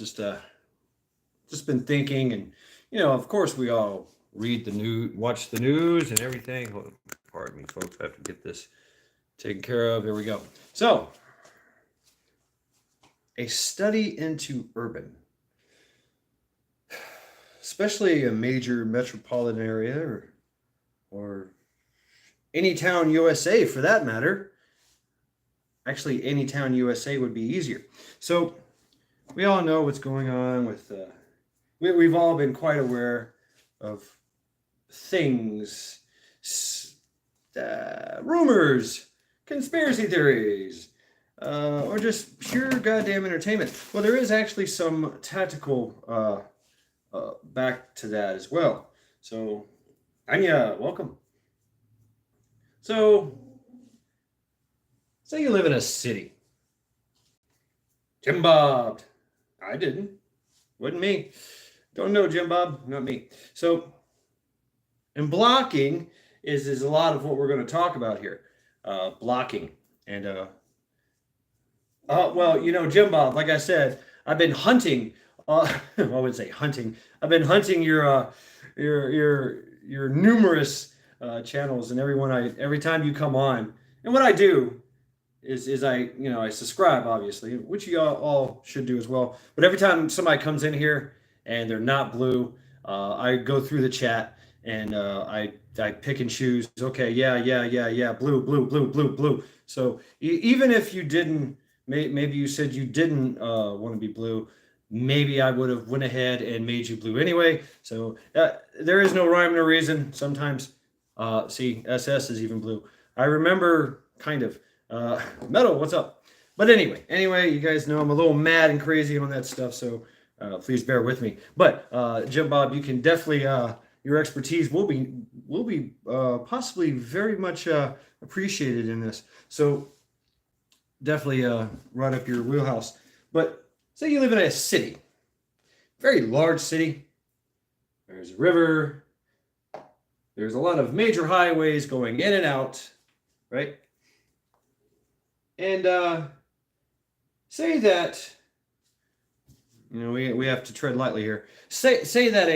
just been thinking, and of course, we all read the news, watch the news, and everything. Pardon me, folks. I have to get this taken care of. Here we go. So, a study into urban, especially a major metropolitan area, or any town USA for that matter. Actually, any town USA would be easier. So, we all know what's going on with. We've all been quite aware of things, rumors, conspiracy theories, or just pure goddamn entertainment. Well, there is actually some tactical back to that as well. So, Anya, welcome. So, say you live in a city. Jim Bob. I didn't. Wasn't me. Don't know, Jim Bob. Not me. So, and blocking is a lot of what we're going to talk about here. Blocking. And, well, Jim Bob, like I said, I've been hunting. I wouldn't say hunting. I've been hunting your numerous channels, and every time you come on, and what I do is I subscribe, obviously, which you all should do as well. But every time somebody comes in here and they're not blue, I go through the chat and I pick and choose. Okay, yeah, blue. So even if you didn't, maybe you said you didn't want to be blue, maybe I would have went ahead and made you blue anyway. So there is no rhyme or reason. Sometimes, see, SS is even blue. I remember kind of. Metal, what's up? But anyway, you guys know I'm a little mad and crazy on that stuff, so please bear with me. But Jim Bob, you can definitely your expertise will be possibly very much appreciated in this. So definitely right up your wheelhouse. But say you live in a city, very large city. There's a river. There's a lot of major highways going in and out, right? And say that we have to tread lightly here. Say that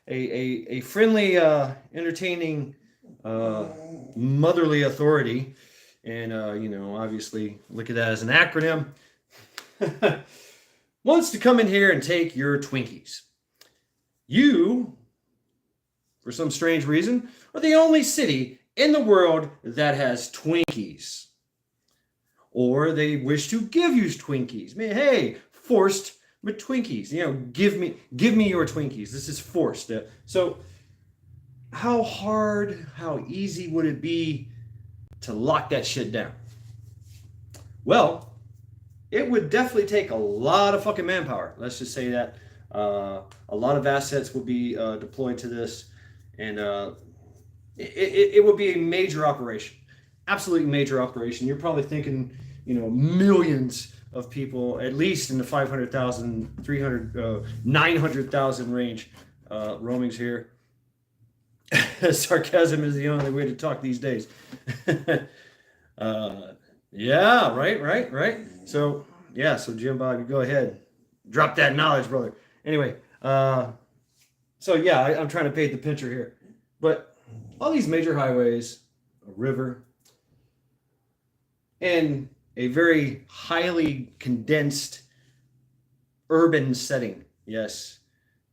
a friendly, entertaining, motherly authority, and obviously look at that as an acronym, wants to come in here and take your Twinkies. You, for some strange reason, are the only city in the world that has Twinkies. Or they wish to give you Twinkies. Hey, forced with Twinkies. Give me your Twinkies. This is forced. So how hard, how easy would it be to lock that shit down? Well, it would definitely take a lot of fucking manpower. Let's just say that. A lot of assets will be deployed to this. And it would be a major operation. Absolutely major operation. You're probably thinking, millions of people, at least in the 500,000, 300, 900,000 range, roamings here. Sarcasm is the only way to talk these days. Yeah, right. So Jim Bob, you go ahead. Drop that knowledge, brother. Anyway, so yeah, I'm trying to paint the picture here. But all these major highways, a river, and a very highly condensed urban setting. Yes.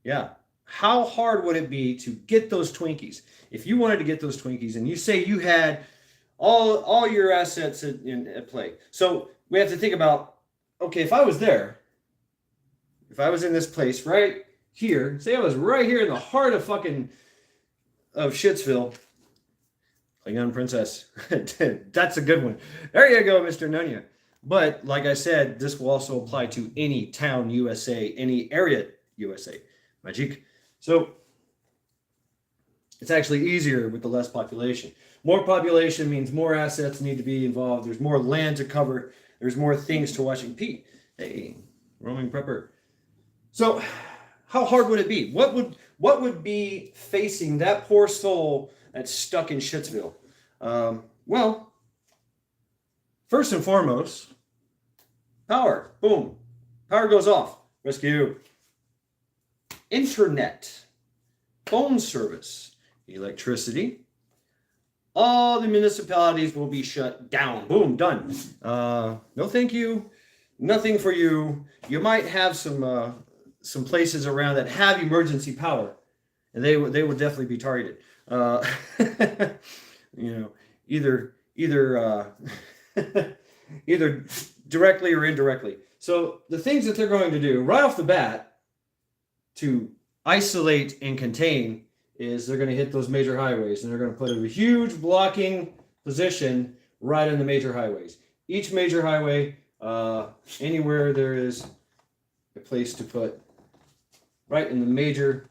Yeah. How hard would it be to get those Twinkies? If you wanted to get those Twinkies and you say you had all your assets at play. So we have to think about, okay, if I was there, if I was in this place right here, say I was right here in the heart of Shitsville, Klingon Princess. That's a good one. There you go, Mr. Nunya. But like I said, this will also apply to any town USA, any area USA. Magic. So it's actually easier with the less population. More population means more assets need to be involved. There's more land to cover. There's more things to watch. And Pete, hey, roaming prepper. So how hard would it be? What would be facing that poor soul that's stuck in Shitsville? Well, first and foremost, power. Boom. Power goes off. rescue, internet, phone service, electricity. All the municipalities will be shut down. Boom, done. No, thank you. Nothing for you. You might have some places around that have emergency power, and they would definitely be targeted. You know, either either directly or indirectly. So the things that they're going to do right off the bat to isolate and contain is they're going to hit those major highways, and they're going to put a huge blocking position right in the major highways. Each major highway, anywhere there is a place to put right in the major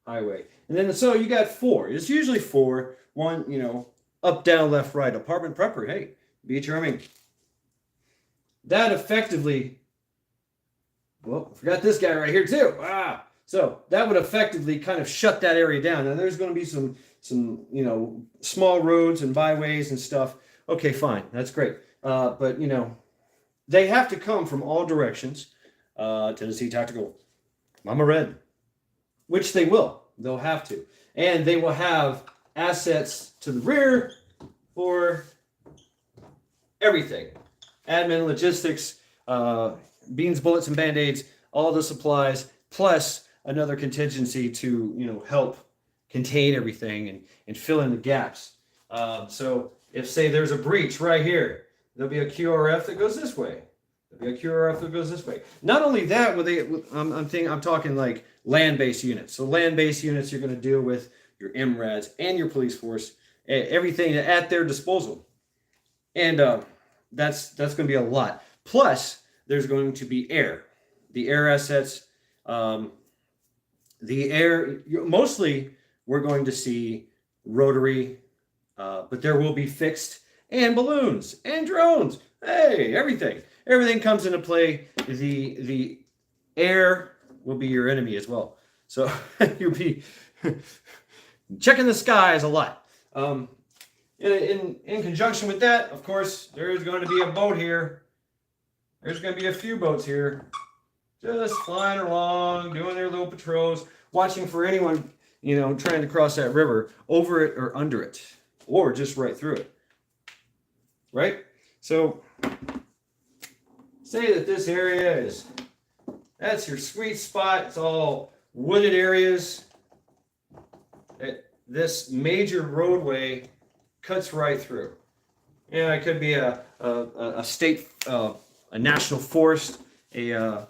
highway. And then, so you got four. It's usually four. One, up, down, left, right. Apartment prepper. Hey, be charming. That effectively, well, I forgot this guy right here too. So that would effectively kind of shut that area down. Now there's going to be some small roads and byways and stuff. Okay, fine, that's great. But they have to come from all directions. Tennessee Tactical, Mama Red, which they will. They'll have to, and they will have assets to the rear for everything: admin, logistics, beans, bullets, and band-aids, all the supplies, plus another contingency to help contain everything and fill in the gaps. So if, say, there's a breach right here, there'll be a QRF that goes this way. There'll be a QRF that goes this way. Not only that, I'm talking like land-based units. So land-based units, you're going to deal with your MRADs and your police force, everything at their disposal, and that's going to be a lot. Plus, there's going to be air, the air assets. The air, mostly we're going to see rotary, but there will be fixed and balloons and drones. Hey, everything comes into play. The air will be your enemy as well. So you'll be checking the skies a lot. In conjunction with that, of course, there's going to be a boat here. There's going to be a few boats here, just flying along, doing their little patrols, watching for anyone, trying to cross that river, over it or under it, or just right through it. Right? So, say that this area that's your sweet spot. It's all wooded areas. This major roadway cuts right through. It could be a state, a national forest, even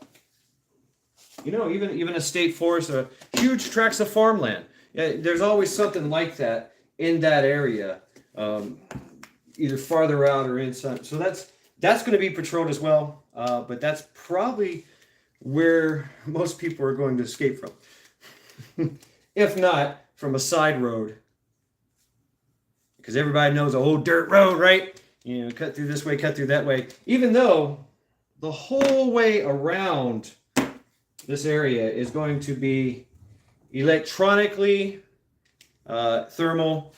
a state forest, huge tracts of farmland. There's always something like that in that area, either farther out or inside. So that's going to be patrolled as well. But that's probably where most people are going to escape from, if not from a side road, because everybody knows a old dirt road, right? Cut through this way, cut through that way. Even though the whole way around this area is going to be electronically, thermal,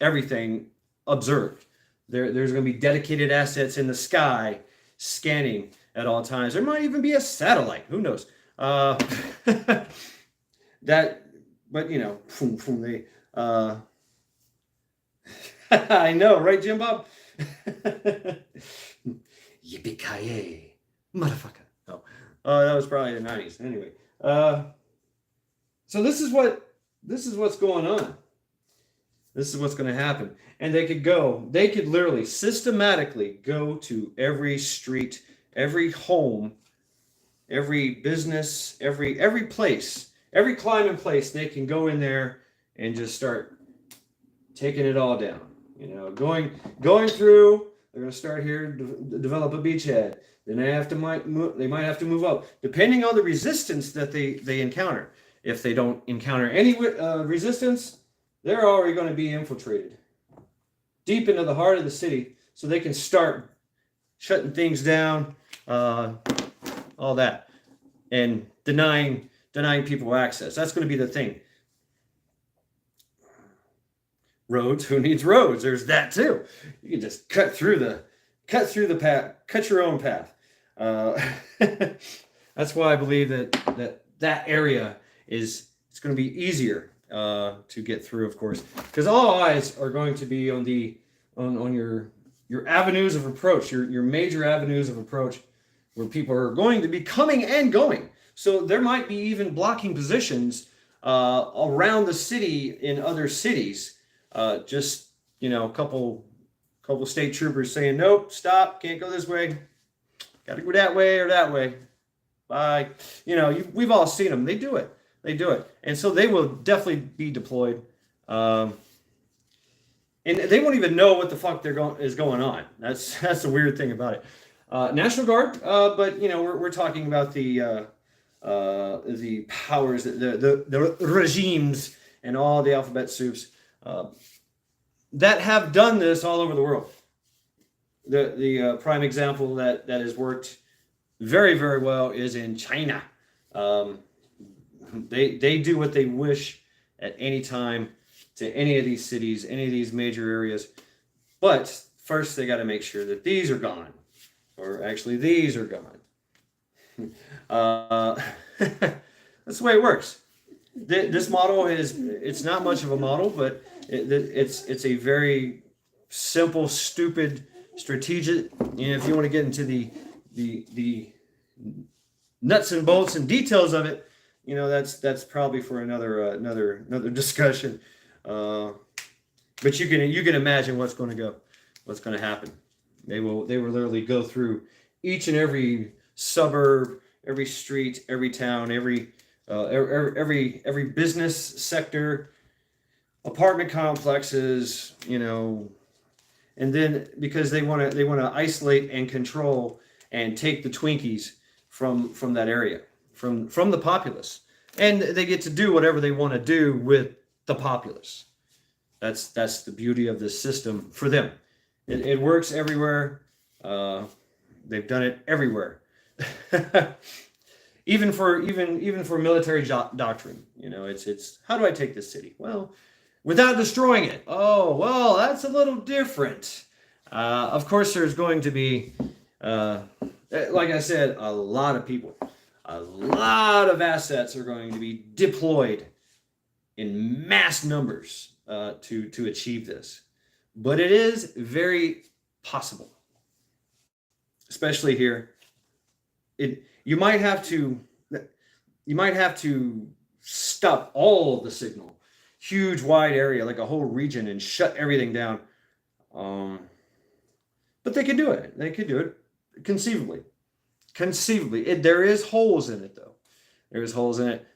everything observed. There's going to be dedicated assets in the sky scanning at all times. There might even be a satellite. Who knows? I know, right, Jim Bob? Yippee-ki-yay, motherfucker. Oh, that was probably the 90s. Anyway, so this is what's going on. This is what's going to happen. And they could literally systematically go to every street, every home, every business, every place, every climbing place. They can go in there and just start taking it all down. Going through. They're going to start here, develop a beachhead. Then they might have to move up, depending on the resistance that they encounter. If they don't encounter any resistance, they're already going to be infiltrated deep into the heart of the city, so they can start shutting things down, all that, and denying people access. That's going to be the thing. Roads. Who needs roads? There's that too. You can just cut through the path, cut your own path. That's why I believe that area is it's going to be easier to get through, of course, because all eyes are going to be on on your avenues of approach, your major avenues of approach, where people are going to be coming and going. So there might be even blocking positions around the city in other cities. Just a couple state troopers saying, "Nope, stop, can't go this way. Got to go that way or that way." Bye. We've all seen them. They do it. They do it, and so they will definitely be deployed. And they won't even know what the fuck is going on. That's the weird thing about it. National Guard, but we're talking about the powers, the regimes, and all the alphabet soups that have done this all over the world. The prime example that has worked very, very well is in China. They do what they wish at any time to any of these cities, any of these major areas. But first, they got to make sure that these are gone, or actually these are gone. That's the way it works. This model it's not much of a model, but it's a very simple, stupid, strategic. If you want to get into the nuts and bolts and details of it, that's probably for another discussion. But you can imagine what's going to happen. They will literally go through each and every suburb, every street, every town, every business sector, apartment complexes, and then because they want to isolate and control and take the Twinkies from that area, from the populace, and they get to do whatever they want to do with the populace. That's the beauty of this system for them. It works everywhere. They've done it everywhere. even for military doctrine. It's how do I take this city? Well, without destroying it. Oh, well, that's a little different. Of course, there's going to be, like I said, a lot of people, a lot of assets are going to be deployed in mass numbers to achieve this. But it is very possible, especially here. You might have to stop all of the signal, huge wide area, like a whole region, and shut everything down. But they could do it. They could do it conceivably. There is holes in it, though. There is holes in it.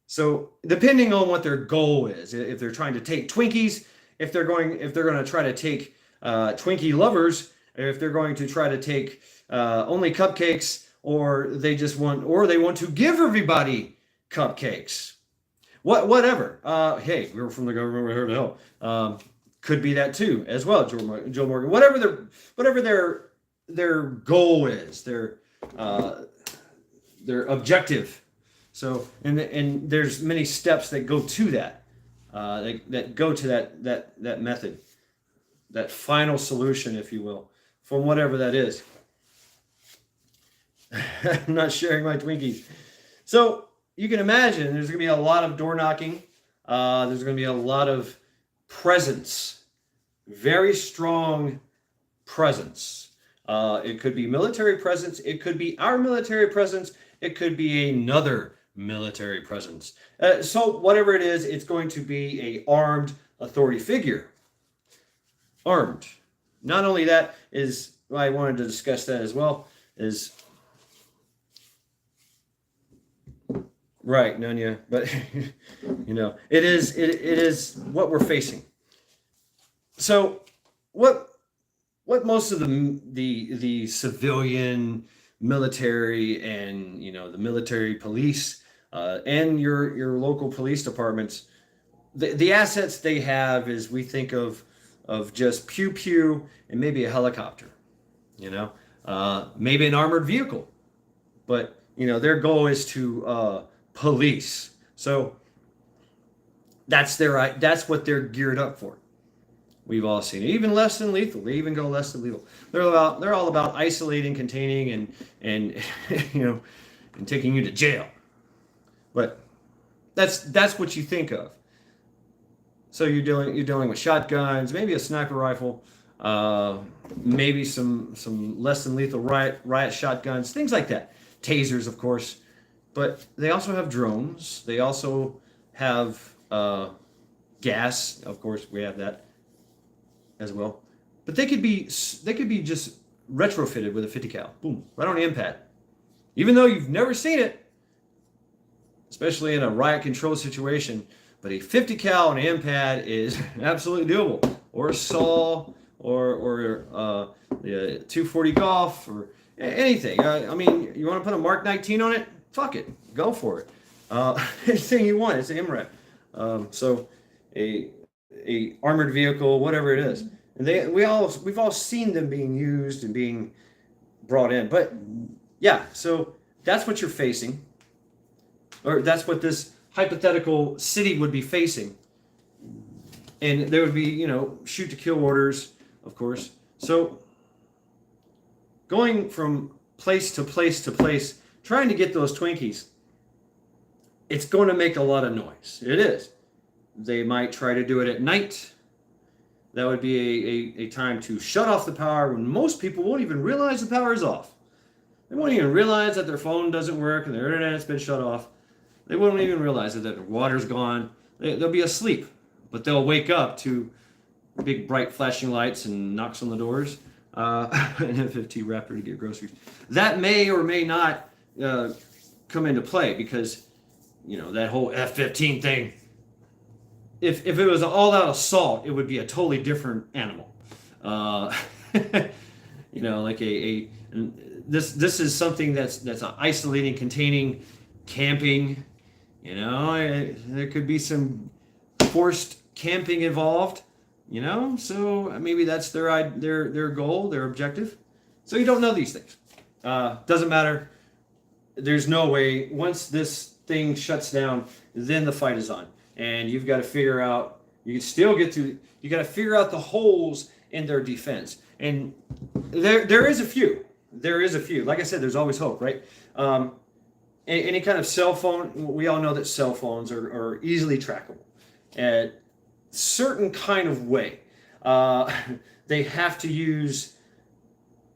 So depending on what their goal is, if they're trying to take Twinkies, if they're going to try to take Twinkie lovers, if they're going to try to take only cupcakes, or they want to give everybody cupcakes, whatever. Hey, we're from the government, we're here to help. Could be that too, as well, Joe Morgan. Whatever their goal is, their objective. So, and there's many steps that go to that, that go to that method, that final solution, if you will, from whatever that is. I'm not sharing my Twinkies. So you can imagine there's going to be a lot of door knocking. There's going to be a lot of presence, very strong presence. It could be military presence. It could be our military presence. It could be another military presence. So whatever it is, it's going to be a armed authority figure. Armed. Not only that is, I wanted to discuss that as well, is right, Nunya, but it is what we're facing. So what most of the civilian military and the military police and your local police departments, the assets they have is, we think of just pew pew and maybe a helicopter, maybe an armored vehicle, but their goal is to police. So that's what they're geared up for. We've all seen it. Even less than lethal. They even go less than lethal. They're all about isolating, containing, and you know, and taking you to jail. But that's what you think of. So you're dealing with shotguns, maybe a sniper rifle, maybe some less than lethal riot shotguns, things like that. Tasers, of course, but they also have drones. They also have gas. Of course, we have that as well. But they could be just retrofitted with a 50 cal. Boom, right on the impact. Even though you've never seen it, especially in a riot control situation, but a 50 cal on an iPad is absolutely doable. Or a saw, or the 240 Golf, or anything. I mean, you want to put a Mark 19 on it? Fuck it, go for it. Anything you want. It's an MRAP. So a armored vehicle, whatever it is, and we've all seen them being used and being brought in. But yeah, so that's what you're facing, or that's what this hypothetical city would be facing. And there would be, shoot to kill orders, of course. So going from place to place to place, trying to get those Twinkies, it's going to make a lot of noise. It is. They might try to do it at night. That would be a time to shut off the power when most people won't even realize the power is off. They won't even realize that their phone doesn't work and their internet's been shut off. They won't even realize that their water's gone. They'll be asleep, but they'll wake up to big bright flashing lights and knocks on the doors. An F-15 Raptor to get groceries. That may or may not come into play because, that whole F-15 thing, if it was an all-out assault, it would be a totally different animal. Like this is something that's an isolating, containing, camping. There could be some forced camping involved. So maybe that's their goal, their objective. So you don't know these things. Doesn't matter. There's no way. Once this thing shuts down, then the fight is on. And you've got to figure out, you got to figure out the holes in their defense. And there is a few. There is a few. Like I said, there's always hope, right? Any kind of cell phone, we all know that cell phones are easily trackable. At certain kind of way. They have to use,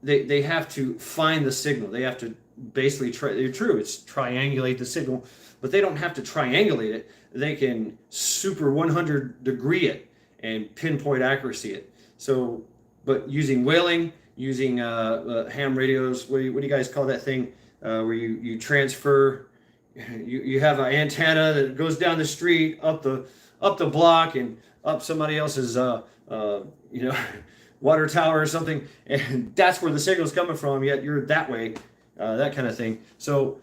they have to find the signal. They have to basically it's triangulate the signal, but they don't have to triangulate it. They can super 100 degree it and pinpoint accuracy it. So, but using whaling, using ham radios, what do you guys call that thing? Where you transfer, you have an antenna that goes down the street, up the block, and up somebody else's water tower or something, and that's where the signal's coming from, yet you're that way, that kind of thing. So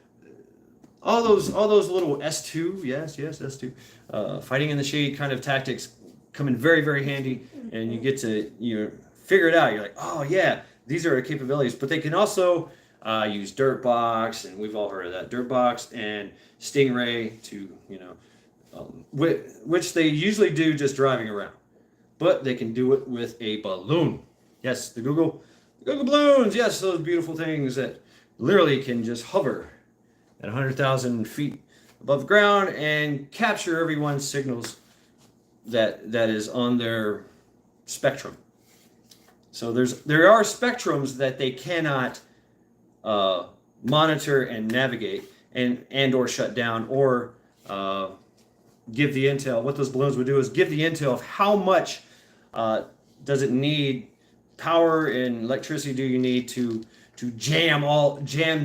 all those little S2, yes, S2, fighting in the shade kind of tactics come in very, very handy, and you get to figure it out. You're like, oh yeah, these are our capabilities. But they can also use Dirtbox, and we've all heard of that, Dirtbox and Stingray to which they usually do just driving around, but they can do it with a balloon. Yes, the Google balloons. Yes, those beautiful things that literally can just hover at 100,000 feet above the ground and capture everyone's signals that is on their spectrum. So there are spectrums that they cannot monitor and navigate and or shut down or give the intel. What those balloons would do is give the intel of how much does it need power and electricity do you need to jam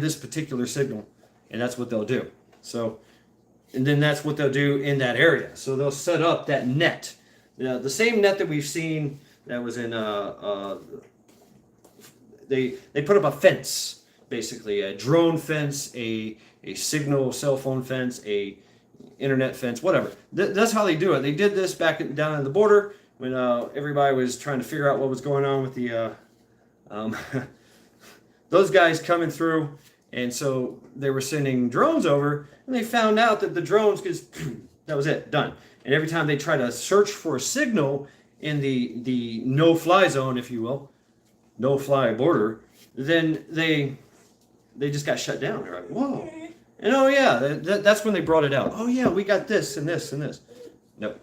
this particular signal, and that's what they'll do. So, and then that's what they'll do in that area. So they'll set up that net, the same net that we've seen that was in they put up a fence, basically a drone fence, a signal cell phone fence, a internet fence, whatever. That's how they do it. They did this back down on the border when everybody was trying to figure out what was going on with the those guys coming through, and so they were sending drones over, and they found out that the drones, because that was it, done. And every time they try to search for a signal in the no-fly zone, if you will, no-fly border, then they just got shut down. They're like, whoa. And oh yeah, that's when they brought it out. Oh yeah, we got this and this and this. Nope.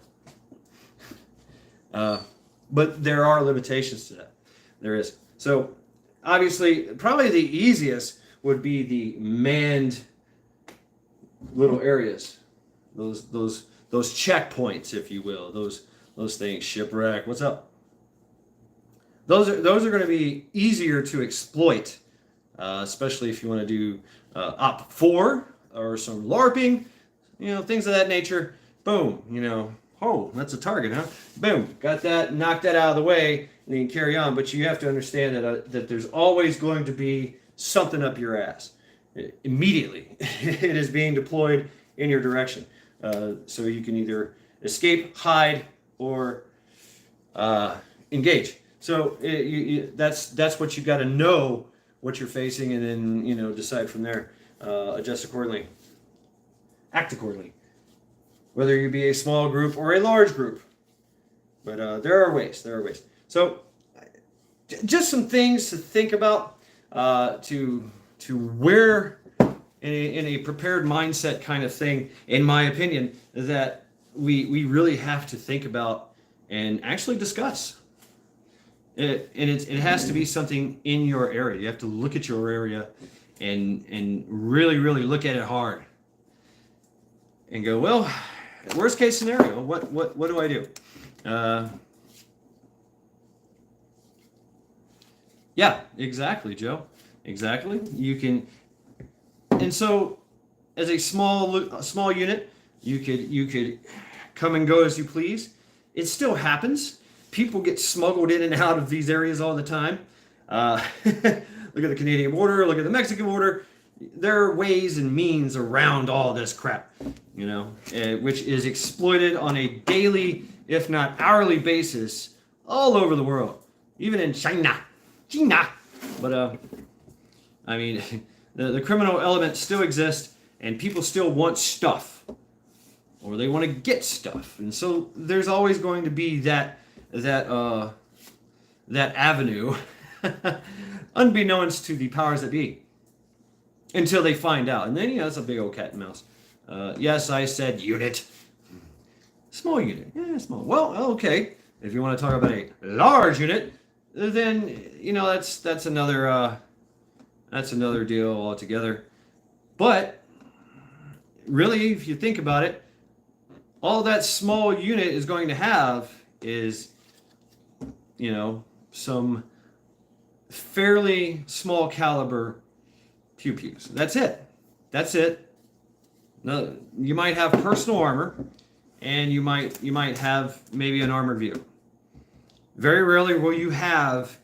But there are limitations to that. There is. So obviously, probably the easiest would be the manned little areas, those checkpoints, if you will, those things. Shipwreck. What's up? Those are going to be easier to exploit, especially if you want to do OP4 or some LARPing, things of that nature. Boom, oh, that's a target, huh? Boom, got that, knocked that out of the way, and you can carry on. But you have to understand that there's always going to be something up your ass. Immediately, it is being deployed in your direction. So you can either escape, hide, or engage. So that's what you got to know what you're facing, and then decide from there, adjust accordingly, act accordingly, whether you be a small group or a large group. But there are ways. So just some things to think about, to where in a prepared mindset kind of thing, in my opinion, that we really have to think about and actually discuss. It has to be something in your area. You have to look at your area and really, really look at it hard and go, well, worst case scenario, what do I do? Yeah, exactly, Joe. Exactly. You can, and so as a small unit, you could come and go as you please. It still happens. People get smuggled in and out of these areas all the time. Look at the Canadian border. Look at the Mexican border. There are ways and means around all this crap, which is exploited on a daily, if not hourly basis all over the world, even in China. But I mean, the criminal element still exists, and people still want stuff, or they want to get stuff, and so there's always going to be that avenue, unbeknownst to the powers that be, until they find out, and then that's a big old cat and mouse. Yes, I said unit, small unit, yeah, small. Well, okay, if you want to talk about a large unit, then that's another deal altogether. But really, if you think about it, all that small unit is going to have is, some fairly small caliber pew-pews. That's it. No, you might have personal armor, and you might have maybe an armored vehicle. Very rarely will you have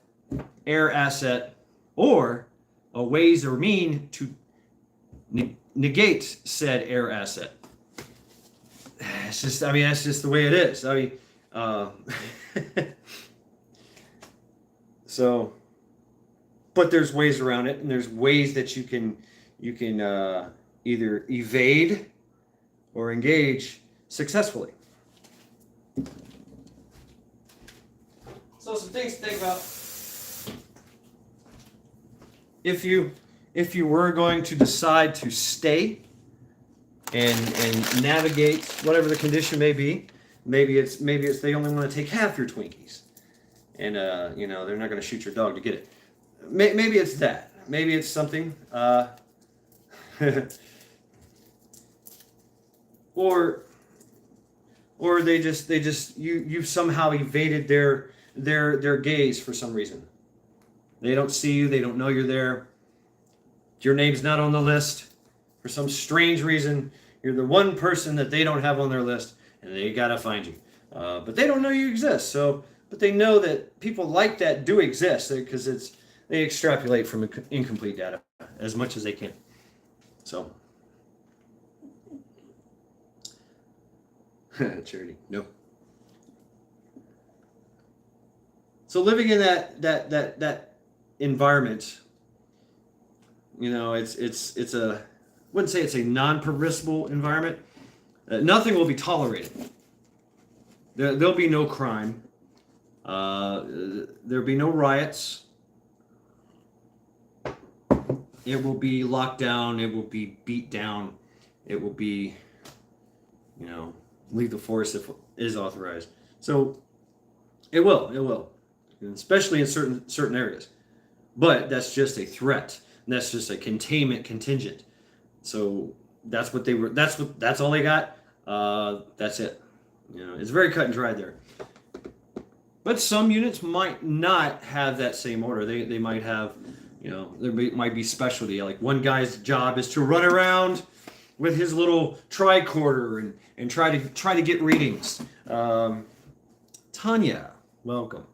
air asset or a ways or mean to negate said air asset. It's just, that's just the way it is. So, but there's ways around it, and there's ways that you can either evade or engage successfully. So some things to think about. If you were going to decide to stay and navigate whatever the condition may be, maybe it's they only want to take half your Twinkies, and they're not going to shoot your dog to get it. Maybe it's that. Maybe it's something. Or they just you've somehow evaded their gaze for some reason. They don't see you. They don't know you're there. Your name's not on the list. For some strange reason, you're the one person that they don't have on their list, and they gotta find you. But they don't know you exist. But they know that people like that do exist, because they extrapolate from incomplete data as much as they can. So, charity, no. So living in that environment, it's a, wouldn't say it's a non-permissible environment. Nothing will be tolerated. There'll be no crime. There'll be no riots. It will be locked down. It will be beat down. It will be, lethal force if it is authorized. So it will. It will, especially in certain areas. But that's just a threat. That's just a containment contingent. So that's what they were. That's all they got. That's it. It's very cut and dried there. But some units might not have that same order. They might have, there might be specialty. Like one guy's job is to run around with his little tricorder and try to get readings. Tanya, welcome.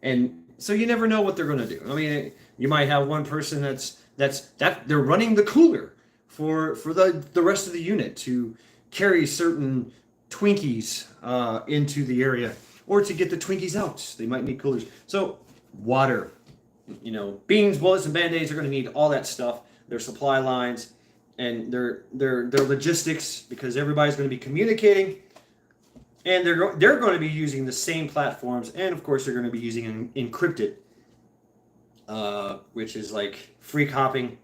And so you never know what they're going to do. I mean, you might have one person that's they're running the cooler for the rest of the unit to carry certain Twinkies into the area, or to get the Twinkies out. They might need coolers. So water, beans, bullets, and band-aids are going to need all that stuff. Their supply lines and their logistics, because everybody's going to be communicating, and they're going to be using the same platforms, and of course they're going to be using encrypted, which is like free copying.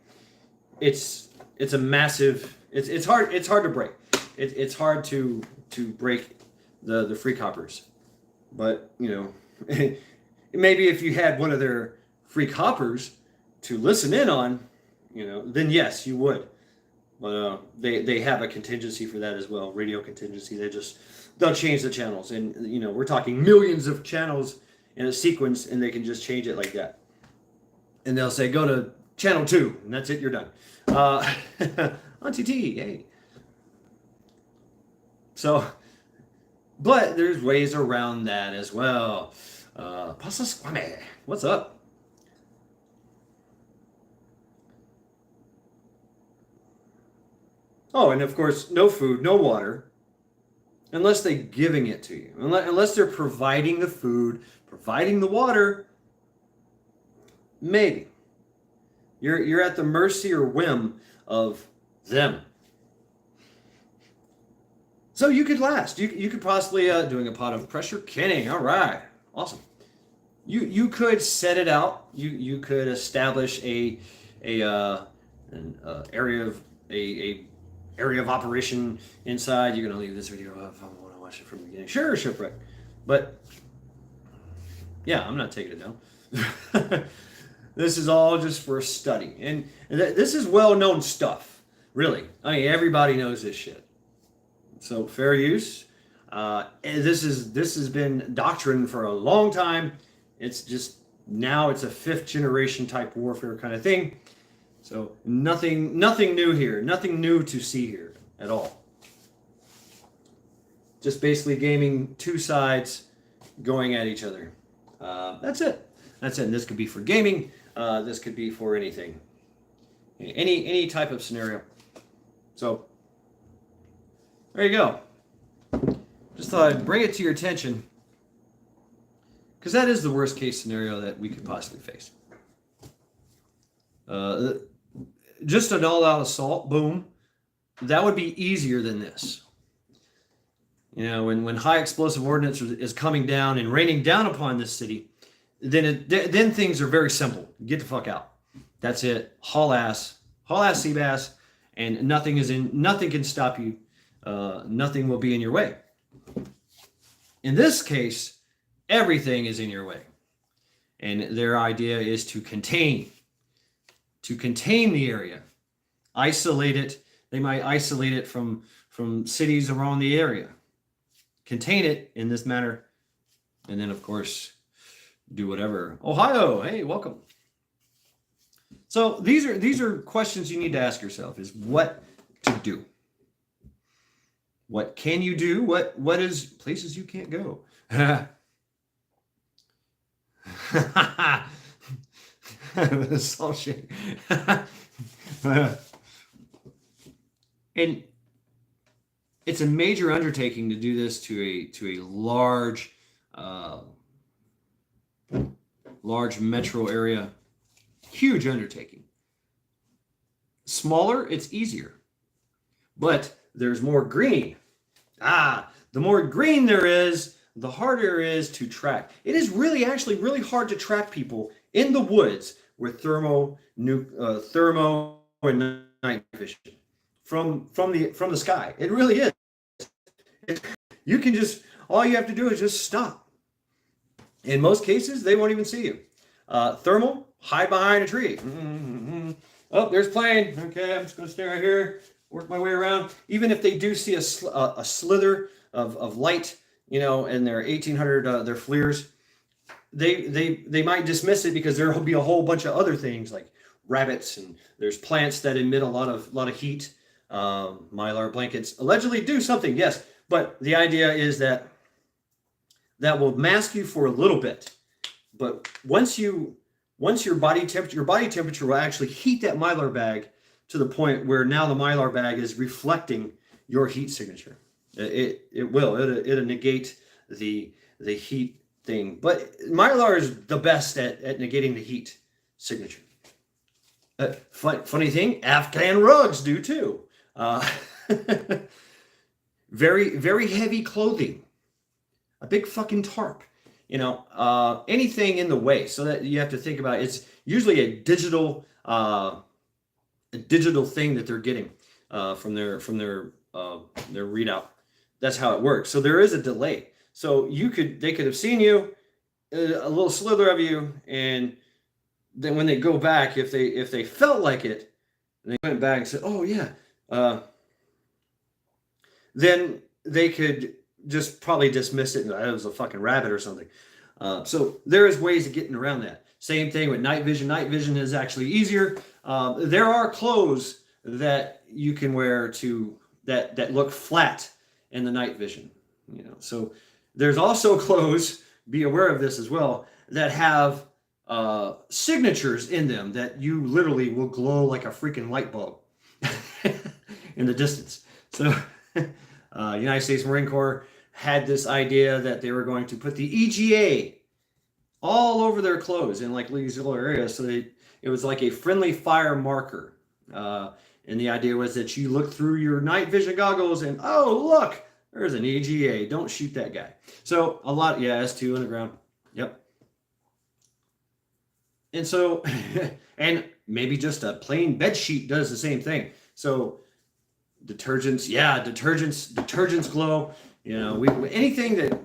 It's a massive. It's hard to break. It's hard to break the free coppers. But, maybe if you had one of their free coppers to listen in on, then yes, you would. But they have a contingency for that as well, radio contingency. They'll change the channels. And, we're talking millions of channels in a sequence, and they can just change it like that. And they'll say, go to channel 2, and that's it, you're done. On TT, hey. So... But there's ways around that as well. Pasa Squame, what's up? Oh, and of course, no food, no water, unless they're giving it to you. Unless they're providing the food, providing the water, maybe. You're at the mercy or whim of them. So you could last. You could possibly doing a pot of pressure canning. All right, awesome. You could set it out. You could establish an area of operation inside. You're gonna leave this video if I want to watch it from the beginning. Sure, shipwreck. But yeah, I'm not taking it down. This is all just for a study, and this is well-known stuff. Really, I mean, everybody knows this shit. So fair use. And this has been doctrine for a long time. It's just now it's a 5th generation type warfare kind of thing. So nothing new here. Nothing new to see here at all. Just basically gaming two sides going at each other. That's it. That's it. And this could be for gaming. This could be for anything. Any type of scenario. So there you go. Just thought I'd bring it to your attention, because that is the worst case scenario that we could possibly face. Just an all-out assault, boom. That would be easier than this. When high explosive ordnance is coming down and raining down upon this city, then things are very simple. Get the fuck out. That's it. Haul ass, sea bass, and nothing can stop you. Nothing will be in your way. In this case, everything is in your way. And their idea is to contain the area, isolate it. They might isolate it from cities around the area, contain it in this manner, and then, of course, do whatever. Ohio, hey, welcome. So these are questions you need to ask yourself, is what to do. What can you do? What is places you can't go? Salt shake. And it's a major undertaking to do this to a large metro area. Huge undertaking. Smaller, it's easier. But there's more green. The more green there is, the harder it is to track. It is really actually really hard to track people in the woods with thermo and night vision from the sky. It really is. You can just all you have to do is just stop. In most cases, they won't even see you. Thermal, hide behind a tree. Mm-hmm. Oh, there's plane. Okay, I'm just going to stay right here, work my way around. Even if they do see a slither of light, and their 1800, their FLIRs, they might dismiss it because there will be a whole bunch of other things like rabbits, and there's plants that emit a lot of heat. Mylar blankets allegedly do something, yes, but the idea is that will mask you for a little bit. But once your body temperature will actually heat that Mylar bag to the point where now the Mylar bag is reflecting your heat signature. It'll negate the heat thing. But Mylar is the best at negating the heat signature. Funny thing, Afghan rugs do too. Very, very heavy clothing. A big fucking tarp. Anything in the way, so that you have to think about it's usually a digital thing that they're getting from their readout. That's how it works. So there is a delay. So they could have seen you, a little slither of you, and then when they go back, if they felt like it, and they went back and said, "Oh yeah," then they could just probably dismiss it. It was a fucking rabbit or something. So there is ways of getting around that. Same thing with night vision. Night vision is actually easier. There are clothes that you can wear that look flat in the night vision. So there's also clothes, be aware of this as well, that have signatures in them that you literally will glow like a freaking light bulb in the distance. So United States Marine Corps had this idea that they were going to put the EGA all over their clothes in like these little areas, so it was like a friendly fire marker. And the idea was that you look through your night vision goggles and, oh, look, there's an EGA. Don't shoot that guy. So S2 on the ground. Yep. And so, and maybe just a plain bed sheet does the same thing. So detergents glow. Anything that,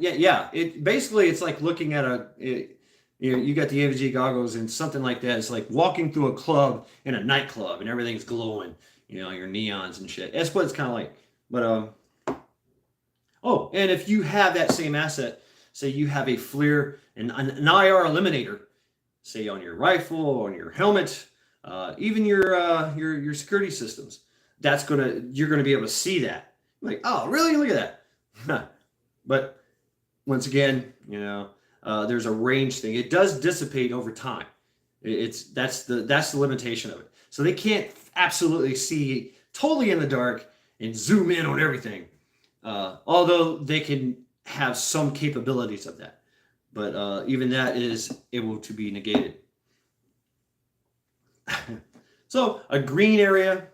it basically, it's like looking at you got the AVG goggles and something like that. It's like walking through a club in a nightclub and everything's glowing, your neons and shit. That's what it's kind of like. But, and if you have that same asset, say you have a FLIR and an IR eliminator, say on your rifle or on your helmet, even your security systems, you're gonna be able to see that. Like, oh, really? Look at that. But once again, there's a range thing. It does dissipate over time. That's the limitation of it. So they can't absolutely see totally in the dark and zoom in on everything. Although they can have some capabilities of that. But even that is able to be negated. So a green area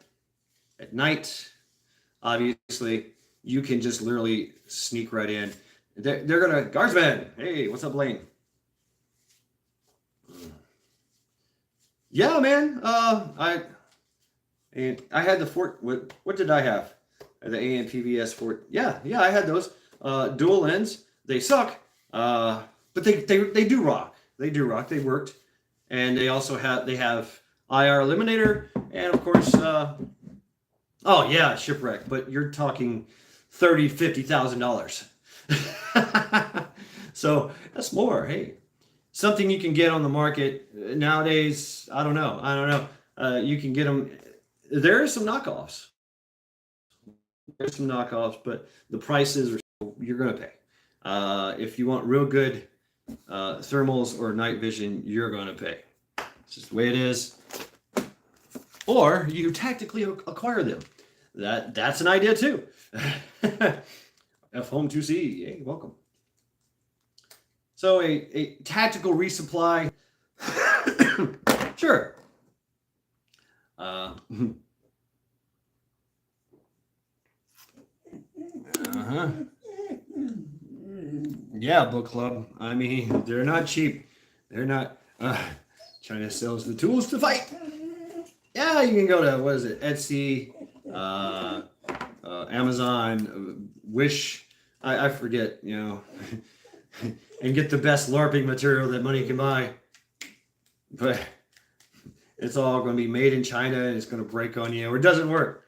at night, obviously, you can just literally sneak right in. They're gonna, guardsman, hey, what's up, Lane? Yeah, man. I had the Fort. What did I have? The AMPVS Fort. Yeah, I had those. Dual lens. They suck. But they do rock. They do rock. They worked, and they also have IR eliminator, and of course, shipwreck. But you're talking $30,000-$50,000. So that's more. Hey, something you can get on the market nowadays. I don't know. You can get them. There are some knockoffs. But the prices you're going to pay. If you want real good thermals or night vision, you're going to pay. It's just the way it is. Or you tactically acquire them. That's an idea too. F Home 2C, hey, welcome. So a tactical resupply, sure. Yeah, book club. I mean, they're not cheap. They're not. China sells the tools to fight. Yeah, you can go to, what is it, Etsy, uh, Amazon, Wish. I forget, and get the best LARPing material that money can buy. But it's all going to be made in China, and it's going to break on you, or it doesn't work.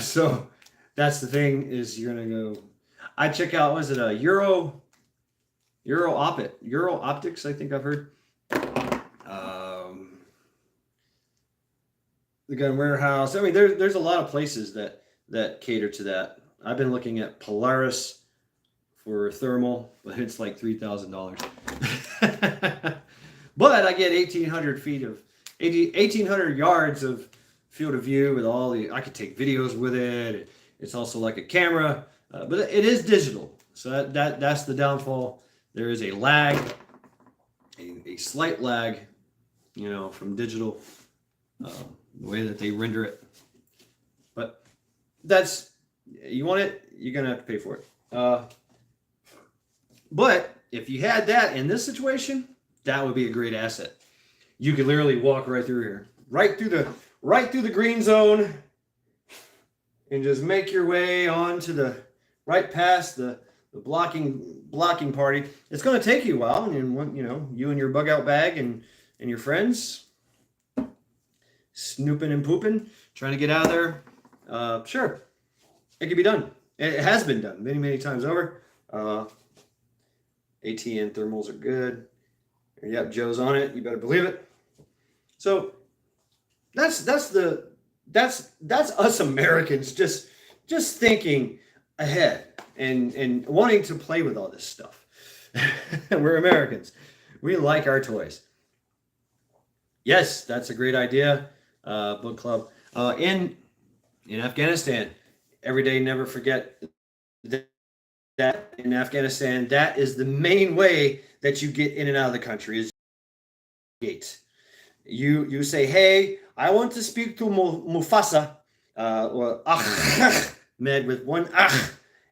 So that's the thing, is you're going to go. I check out, was it a Euro Optics? I think I've heard. The Gun Warehouse. I mean, there's a lot of places that cater to that. I've been looking at Polaris for thermal, but it's like $3,000. But I get 1,800 yards of field of view with all the. I could take videos with it. It's also like a camera, but it is digital. So that's the downfall. There is a lag, a slight lag, from digital. The way that they render it, but you want it, you're gonna have to pay for it. But if you had that in this situation, that would be a great asset. You could literally walk right through here, right through the green zone, and just make your way on to the right past the blocking party. It's going to take you a while, and you and your bug out bag and your friends snooping and pooping, trying to get out of there. Sure, it can be done. It has been done many times over. ATN thermals are good. Yep, Joe's on it. You better believe it. So that's us Americans just thinking ahead and wanting to play with all this stuff. We're Americans. We like our toys. Yes, that's a great idea. Book club in Afghanistan. Every day, never forget that in Afghanistan, that is the main way that you get in and out of the country is gate. You say, hey, I want to speak to Mufasa, or Ahmed with one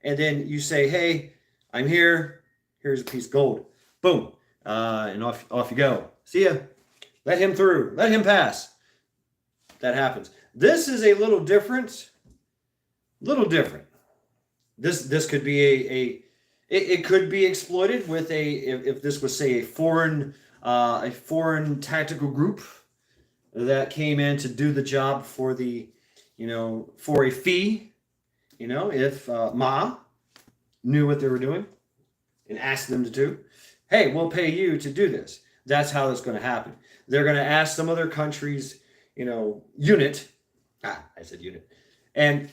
and then you say, hey, I'm here. Here's a piece of gold. Boom, and off you go. See ya. Let him through. Let him pass. That happens. This is a little different. This could be it could be exploited with if this was, say, a foreign tactical group that came in to do the job for for a fee. If Ma knew what they were doing and asked them to do, hey, we'll pay you to do this. That's how it's going to happen. They're going to ask some other country's unit. I said unit. And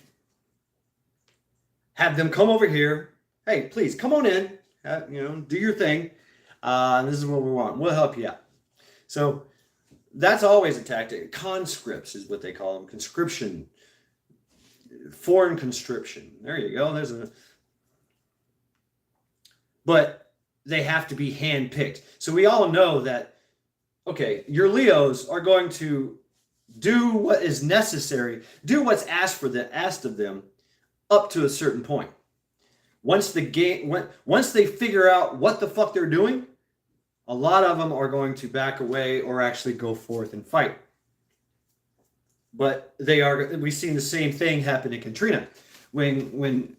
have them come over here. Hey, please come on in. Do your thing. This is what we want. We'll help you out. So that's always a tactic. Conscripts is what they call them. Conscription. Foreign conscription. There you go. But they have to be handpicked. So we all know that, okay, your Leos are going to do what is necessary, do what's asked of them up to a certain point. Once they figure out what the fuck they're doing, a lot of them are going to back away or actually go forth and fight. But we've seen the same thing happen in Katrina when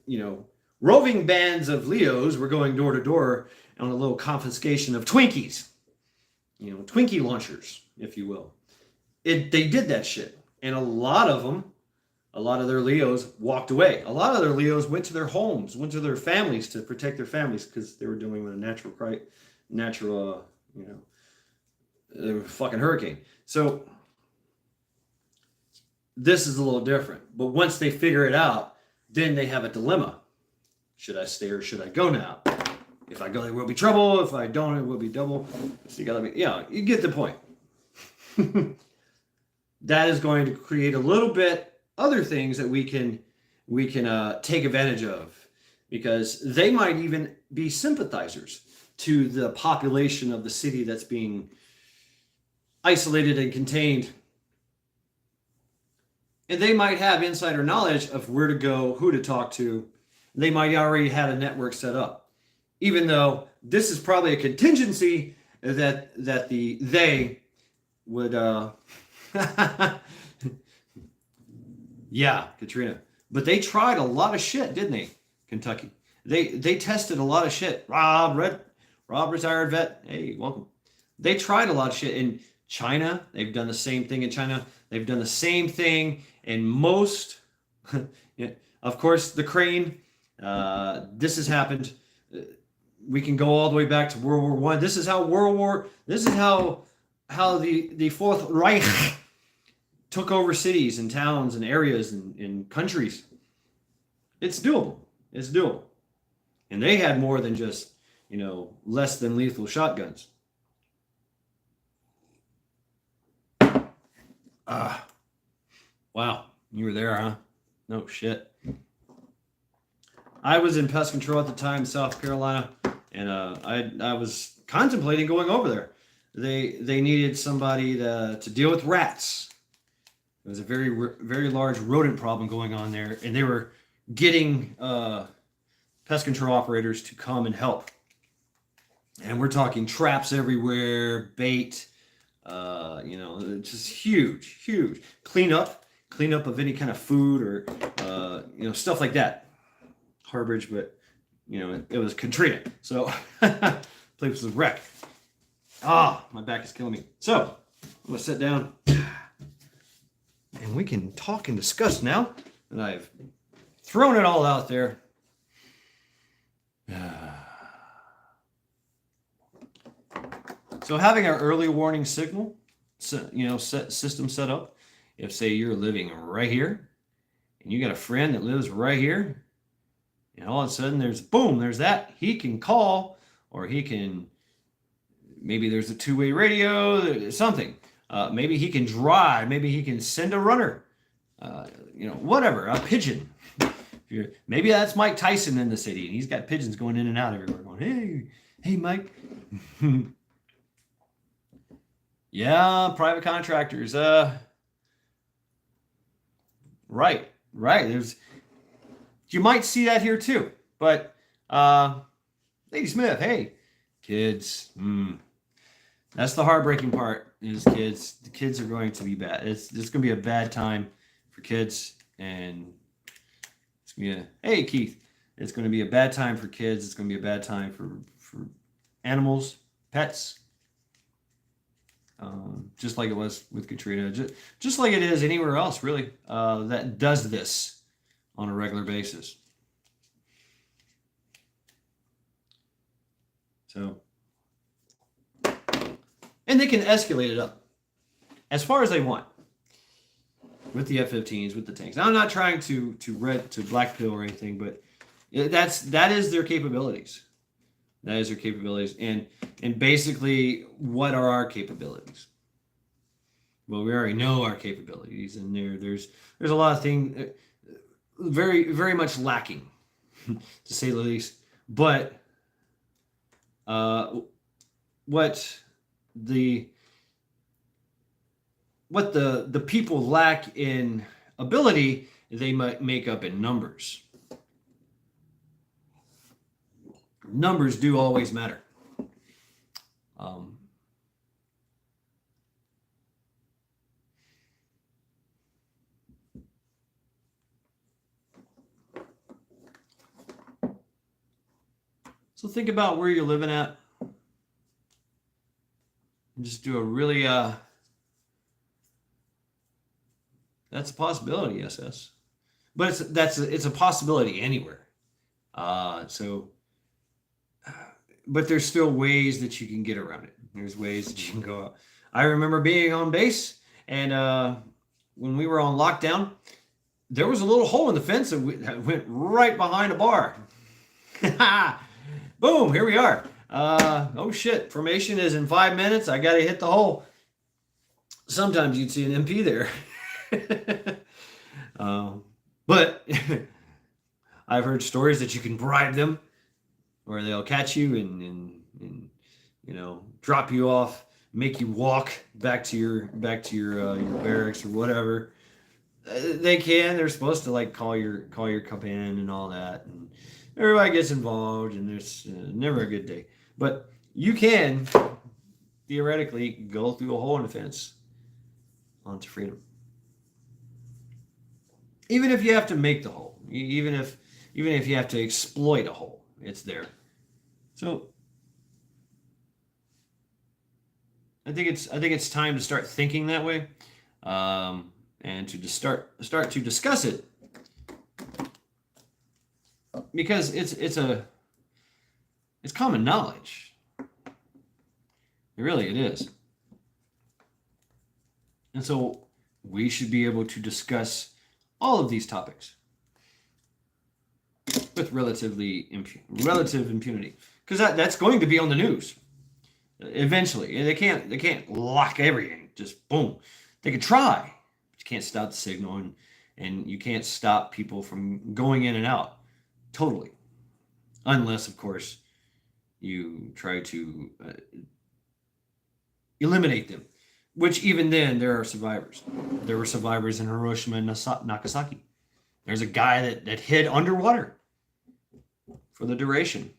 roving bands of Leos were going door to door on a little confiscation of Twinkies, Twinkie launchers, if you will. They did that shit. And a lot of their Leos walked away. A lot of their Leos went to their homes, went to their families to protect their families because they were dealing with a natural fucking hurricane. So this is a little different. But once they figure it out, then they have a dilemma. Should I stay or should I go now? If I go, there will be trouble. If I don't, it will be double. So you get the point. That is going to create a little bit other things that we can take advantage of, because they might even be sympathizers to the population of the city that's being isolated and contained. And they might have insider knowledge of where to go, who to talk to. They might already have a network set up. even though this is probably a contingency that they would yeah, Katrina. But they tried a lot of shit, didn't they? Kentucky. They tested a lot of shit. Rob, retired vet. Hey, welcome. They tried a lot of shit in China. They've done the same thing in China. They've done the same thing in most. Yeah, of course, the crane. This has happened. We can go all the way back to World War One. This is how This is how the Fourth Reich took over cities and towns and areas and countries. It's doable. It's doable. And they had more than just, less than lethal shotguns. Wow. You were there, huh? No shit. I was in pest control at the time, South Carolina, and I was contemplating going over there. They needed somebody to deal with rats. There was a very large rodent problem going on there, and they were getting pest control operators to come and help. And we're talking traps everywhere, bait, just huge cleanup of any kind of food or stuff like that. Harborage, but it was Katrina, so place was a wreck. My back is killing me. So I'm gonna sit down and we can talk and discuss now that I've thrown it all out there. So having our early warning signal, system set up. If say you're living right here, and you got a friend that lives right here, and all of a sudden there's that. He can call, or he can. Maybe there's a two-way radio, something. Maybe he can drive. Maybe he can send a runner. Whatever, a pigeon. Maybe that's Mike Tyson in the city, and he's got pigeons going in and out everywhere, going, hey, Mike. Yeah, private contractors. Right. You might see that here too, but Lady Smith, hey, kids. That's the heartbreaking part. Is kids. The kids are going to be bad. It's going to be a bad time for kids, and it's going to be hey Keith. It's going to be a bad time for kids. It's going to be a bad time for animals, pets. Just like it was with Katrina, just like it is anywhere else, really, that does this on a regular basis. So, and they can escalate it up as far as they want with the F-15s, with the tanks. Now, I'm not trying to black pill or anything, but that is their capabilities. That is their capabilities, and basically, what are our capabilities? Well, we already know our capabilities, and there's a lot of things very very much lacking, to say the least. But what the people lack in ability, they might make up in numbers. Numbers do always matter. So think about where you're living at, and just do a really that's a possibility, SS, but it's a possibility anywhere. But there's still ways that you can get around it. There's ways that you can go out. I remember being on base, and when we were on lockdown, there was a little hole in the fence that went right behind a bar. Boom, here we are. Oh shit, formation is in 5 minutes. I got to hit the hole. Sometimes you'd see an MP there. But I've heard stories that you can bribe them, where they'll catch you and drop you off, make you walk back to your barracks or whatever. They're supposed to like call your company and all that, and everybody gets involved, and there's never a good day. But you can theoretically go through a hole in the fence onto freedom, even if you have to make the hole, even if you have to exploit a hole, it's there. So I think it's time to start thinking that way, and to just start to discuss it, because it's common knowledge. It is. And so we should be able to discuss all of these topics with relative impunity, because that's going to be on the news eventually. They can't lock everything. Just boom. They could try, but you can't stop the signal, and you can't stop people from going in and out totally, unless of course you try to eliminate them. Which even then there are survivors. There were survivors in Hiroshima and Nagasaki. There's a guy that hid underwater for the duration.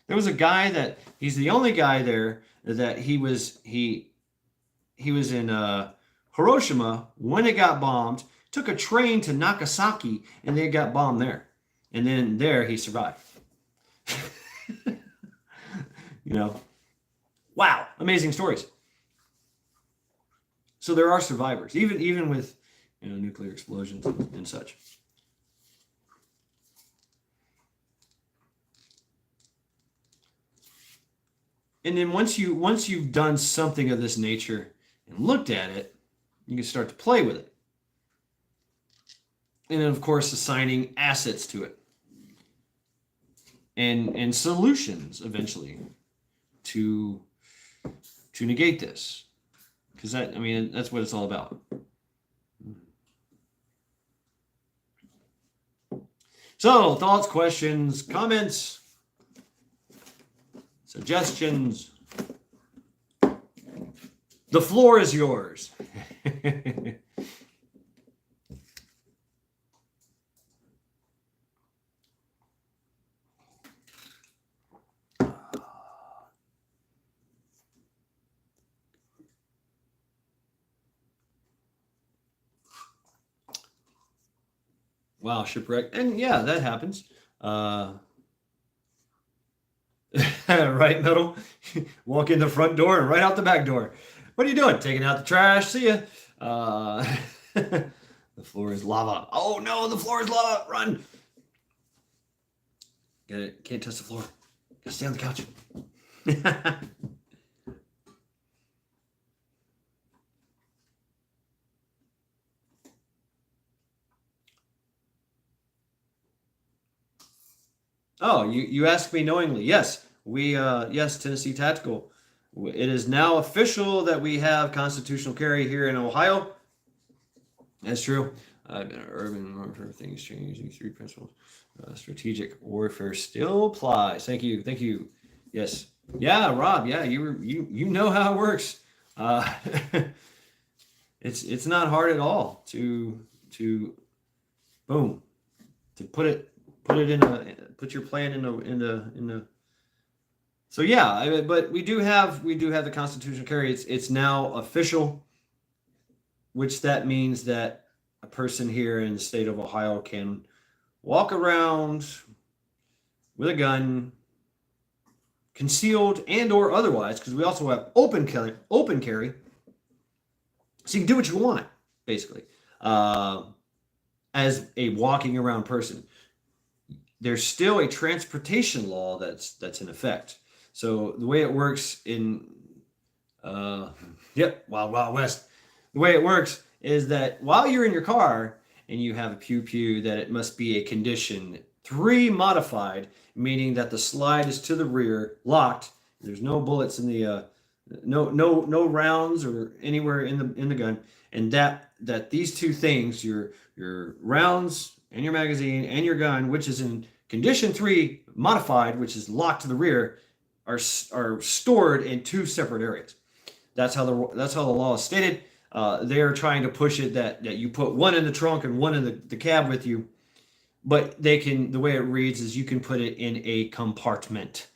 There was a guy that he's the only guy there that he was in Hiroshima when it got bombed, took a train to Nagasaki, and they got bombed there. And then there he survived. Wow, amazing stories. So there are survivors, even with nuclear explosions and such. And then once you've done something of this nature and looked at it, you can start to play with it. And then of course assigning assets to it. And solutions eventually to negate this. Because that's what it's all about. So, thoughts, questions, comments, suggestions. The floor is yours. Wow, shipwreck. And yeah, that happens. Right, Metal? Walk in the front door and right out the back door. What are you doing? Taking out the trash. See ya. The floor is lava. Oh no, the floor is lava. Run. Get it? Can't touch the floor. Gotta stay on the couch. Oh, you asked me knowingly. Yes, yes, Tennessee Tactical. It is now official that we have constitutional carry here in Ohio. That's true. Urban warfare, things change. These three principles. Strategic warfare still applies. Thank you. Yes. Yeah, Rob. Yeah, you know how it works. It's not hard at all to boom, to put your plan in the. So yeah, but we do have the constitutional carry. It's now official, which that means that a person here in the state of Ohio can walk around with a gun, concealed and or otherwise, because we also have open carry, so you can do what you want, basically, as a walking around person. There's still a transportation law that's in effect. So the way it works in, Wild Wild West, the way it works is that while you're in your car and you have a pew, that it must be a condition 3 modified, meaning that the slide is to the rear, locked. There's no bullets in the, no rounds or anywhere in the gun, and that these two things, your rounds and your magazine and your gun, which is in condition 3 modified, which is locked to the rear, are stored in 2 separate areas. That's how the law is stated. They are trying to push it that you put one in the trunk and one in the cab with you, but they can, the way it reads is you can put it in a compartment,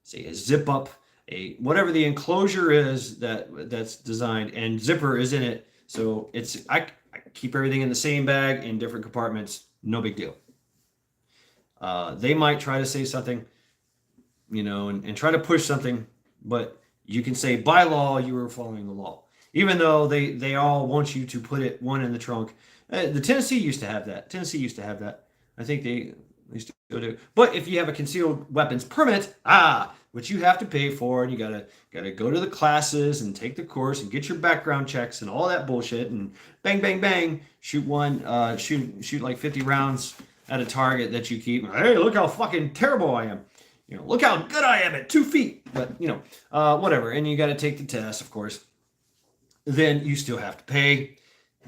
say a zip up, a whatever the enclosure is that's designed, and zipper is in it. So I keep everything in the same bag in different compartments. No big deal. They might try to say something, and try to push something, but you can say by law you were following the law, even though they all want you to put one in the trunk. The Tennessee used to have that. I think they still do. But if you have a concealed weapons permit, which you have to pay for, and you gotta go to the classes and take the course and get your background checks and all that bullshit, and bang bang bang, shoot like 50 rounds at a target that you keep. Hey, look how fucking terrible I am. Look how good I am at 2 feet. But whatever. And you got to take the test, of course. Then you still have to pay.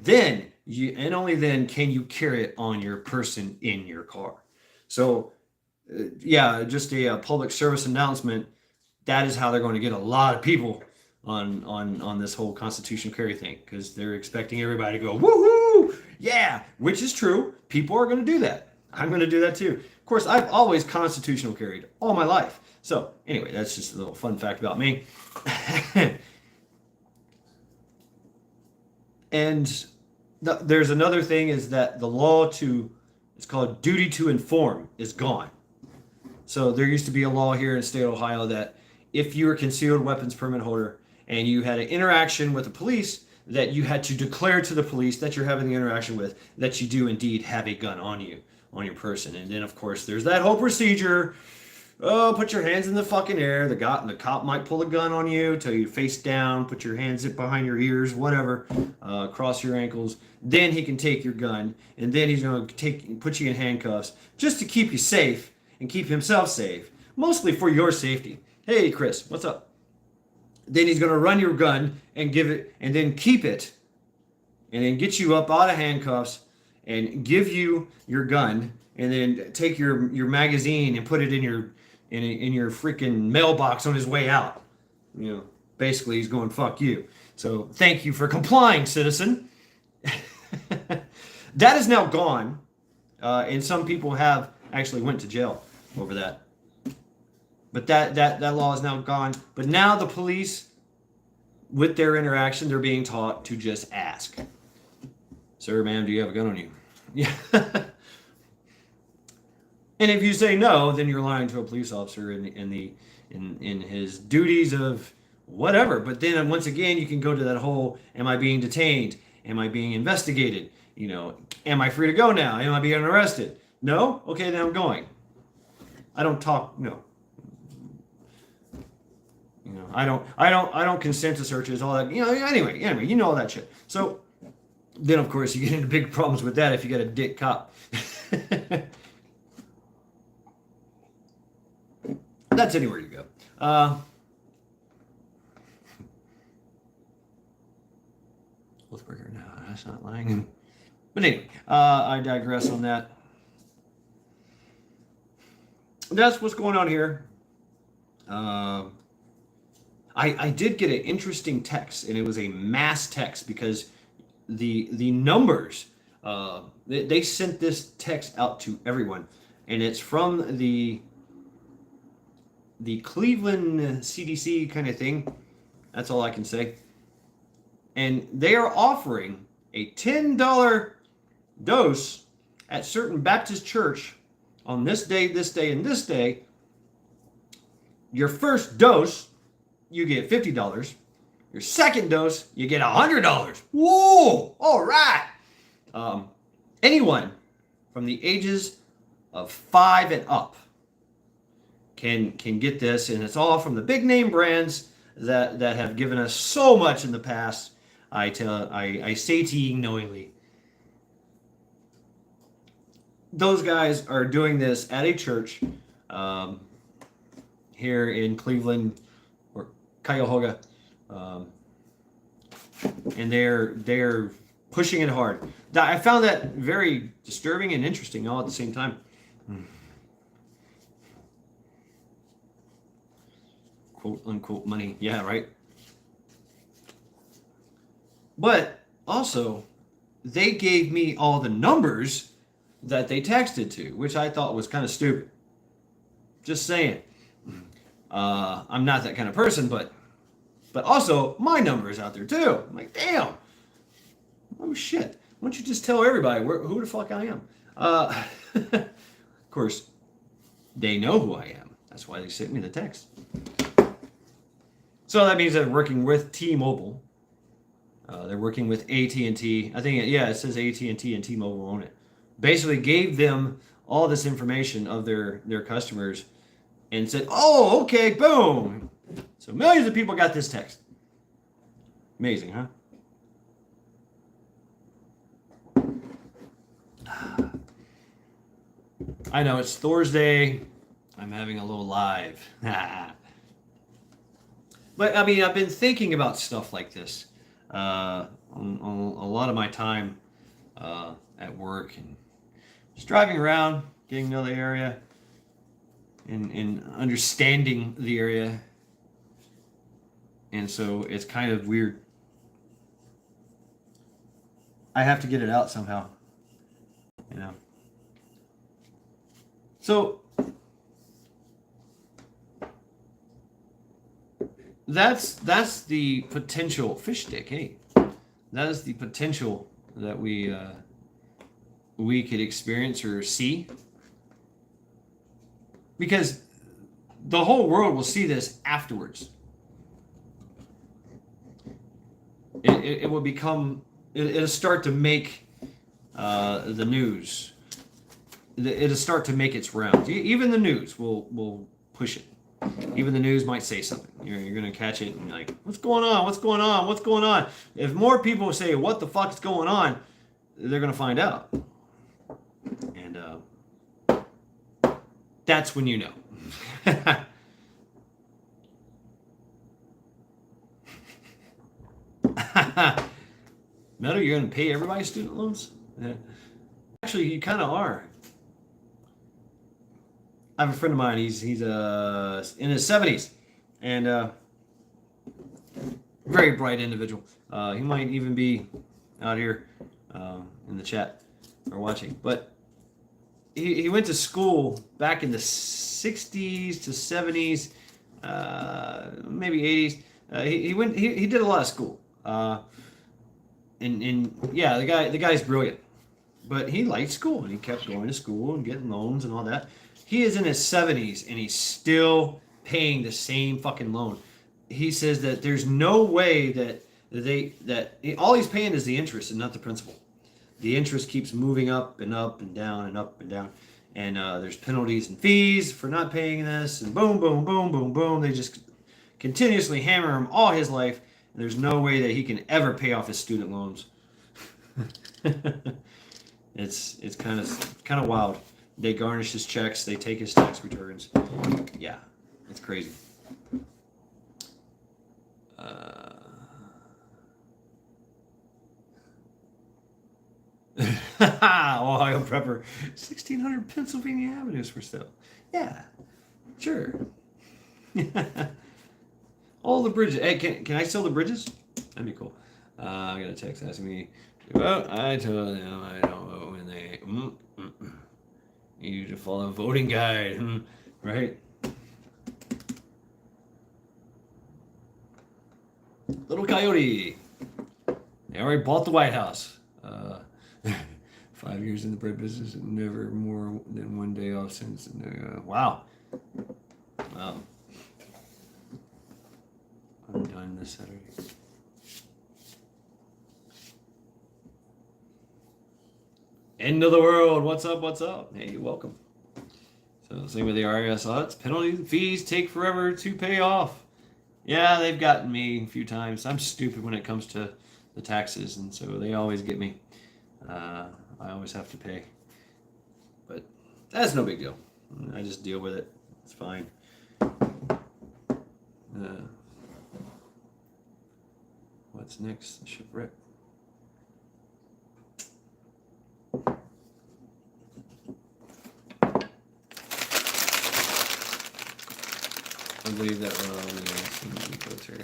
Then and only then can you carry it on your person in your car. So just a public service announcement. That is how they're going to get a lot of people on this whole constitutional carry thing, because they're expecting everybody to go woohoo, yeah, which is true. People are going to do that. I'm going to do that too. Of course, I've always constitutional carried all my life. So anyway, that's just a little fun fact about me. And there's another thing, is that the law it's called duty to inform, is gone. So there used to be a law here in the state of Ohio that if you were a concealed weapons permit holder and you had an interaction with the police, that you had to declare to the police that you're having the interaction with that you do indeed have a gun on you, on your person. And then, of course, there's that whole procedure. Oh, put your hands in the fucking air. The cop might pull a gun on you, tell you face down, put your hands behind your ears, whatever, cross your ankles. Then he can take your gun, and then he's going to put you in handcuffs just to keep you safe and keep himself safe, mostly for your safety. Hey, Chris, what's up? Then he's going to run your gun and give it, and then keep it, and then get you up out of handcuffs and give you your gun, and then take your magazine and put it in your freaking mailbox on his way out. Basically he's going, fuck you. So thank you for complying, citizen. That is now gone, and some people have actually went to jail over that. But that law is now gone. But now the police, with their interaction, they're being taught to just ask, sir, ma'am, do you have a gun on you? Yeah. And if you say no, then you're lying to a police officer in his duties of whatever. But then once again, you can go to that whole, am I being detained? Am I being investigated? Am I free to go now? Am I being arrested? No? Okay, then I'm going. I don't talk, no. I don't consent to searches, all that. Anyway, you know all that shit. So then, of course, you get into big problems with that if you got a dick cop. That's anywhere you go. No, that's not lying. But anyway, I digress on that. That's what's going on here. I did get an interesting text, and it was a mass text, because the numbers, they sent this text out to everyone, and it's from the Cleveland CDC kind of thing. That's all I can say. And they are offering a $10 dose at certain Baptist church on this day, and this day. Your first dose, you get $50. Your second dose, you get $100. Whoa! All right. Anyone from the ages of 5 and up can get this, and it's all from the big name brands that have given us so much in the past. I say to you knowingly, those guys are doing this at a church here in Cleveland or Cuyahoga, and they're pushing it hard. I found that very disturbing and interesting all at the same time. Quote unquote money, yeah, right. But also, they gave me all the numbers that they texted to, which I thought was kind of stupid. Just saying. I'm not that kind of person, but also my number is out there too. I'm like, damn. Oh shit. Why don't you just tell everybody who the fuck I am? Of course, they know who I am. That's why they sent me the text. So that means they're working with T-Mobile. They're working with AT&T. I think, yeah, it says AT&T and T-Mobile on it. Basically gave them all this information of their customers and said, oh, okay, boom. So millions of people got this text. Amazing, huh? I know, it's Thursday. I'm having a little live. But, I mean, I've been thinking about stuff like this on a lot of my time at work and just driving around, getting to know the area and understanding the area. And so it's kind of weird. I have to get it out somehow, you know. So that's the potential fish stick. Hey, that is the potential that we could experience or see, because the whole world will see this afterwards. It will become. It'll start to make the news. It'll start to make its rounds. Even the news will push it. Even the news might say something. You're going to catch it and you're like, what's going on? What's going on? What's going on? If more people say, what the fuck's going on, they're going to find out. And that's when you know. Metal, you're going to pay everybody's student loans? Yeah. Actually, you kind of are. I have a friend of mine. He's in his 70s, and very bright individual. He might even be out here in the chat or watching. But he went to school back in the 60s to 70s, maybe 80s. He did a lot of school. And yeah, the guy's brilliant. But he liked school, and he kept going to school and getting loans and all that. He is in his 70s, and he's still paying the same fucking loan. He says that there's no way that all he's paying is the interest and not the principal. The interest keeps moving up and up and down and up and down. And there's penalties and fees for not paying this, and boom, boom, boom, boom, boom. They just continuously hammer him all his life, and there's no way that he can ever pay off his student loans. It's kind of wild. They garnish his checks. They take his tax returns. Yeah, it's crazy. Ohio Prepper, 1600 Pennsylvania Avenues for sale. Yeah, sure. All the bridges. Hey, can I sell the bridges? That'd be cool. I got a text asking me. Well, I told them I don't vote when they. You to follow a voting guide, right? Little Coyote. They already bought the White House. 5 years in the bread business and never more than one day off since. Wow. Wow. I'm done this Saturday. End of the world. What's up? What's up? Hey, you're welcome. So same with the IRS audits. Penalties and fees take forever to pay off. Yeah, they've gotten me a few times. I'm stupid when it comes to the taxes, and so they always get me. I always have to pay. But that's no big deal. I just deal with it. It's fine. What's next? Shipwreck. I believe that we're on the military.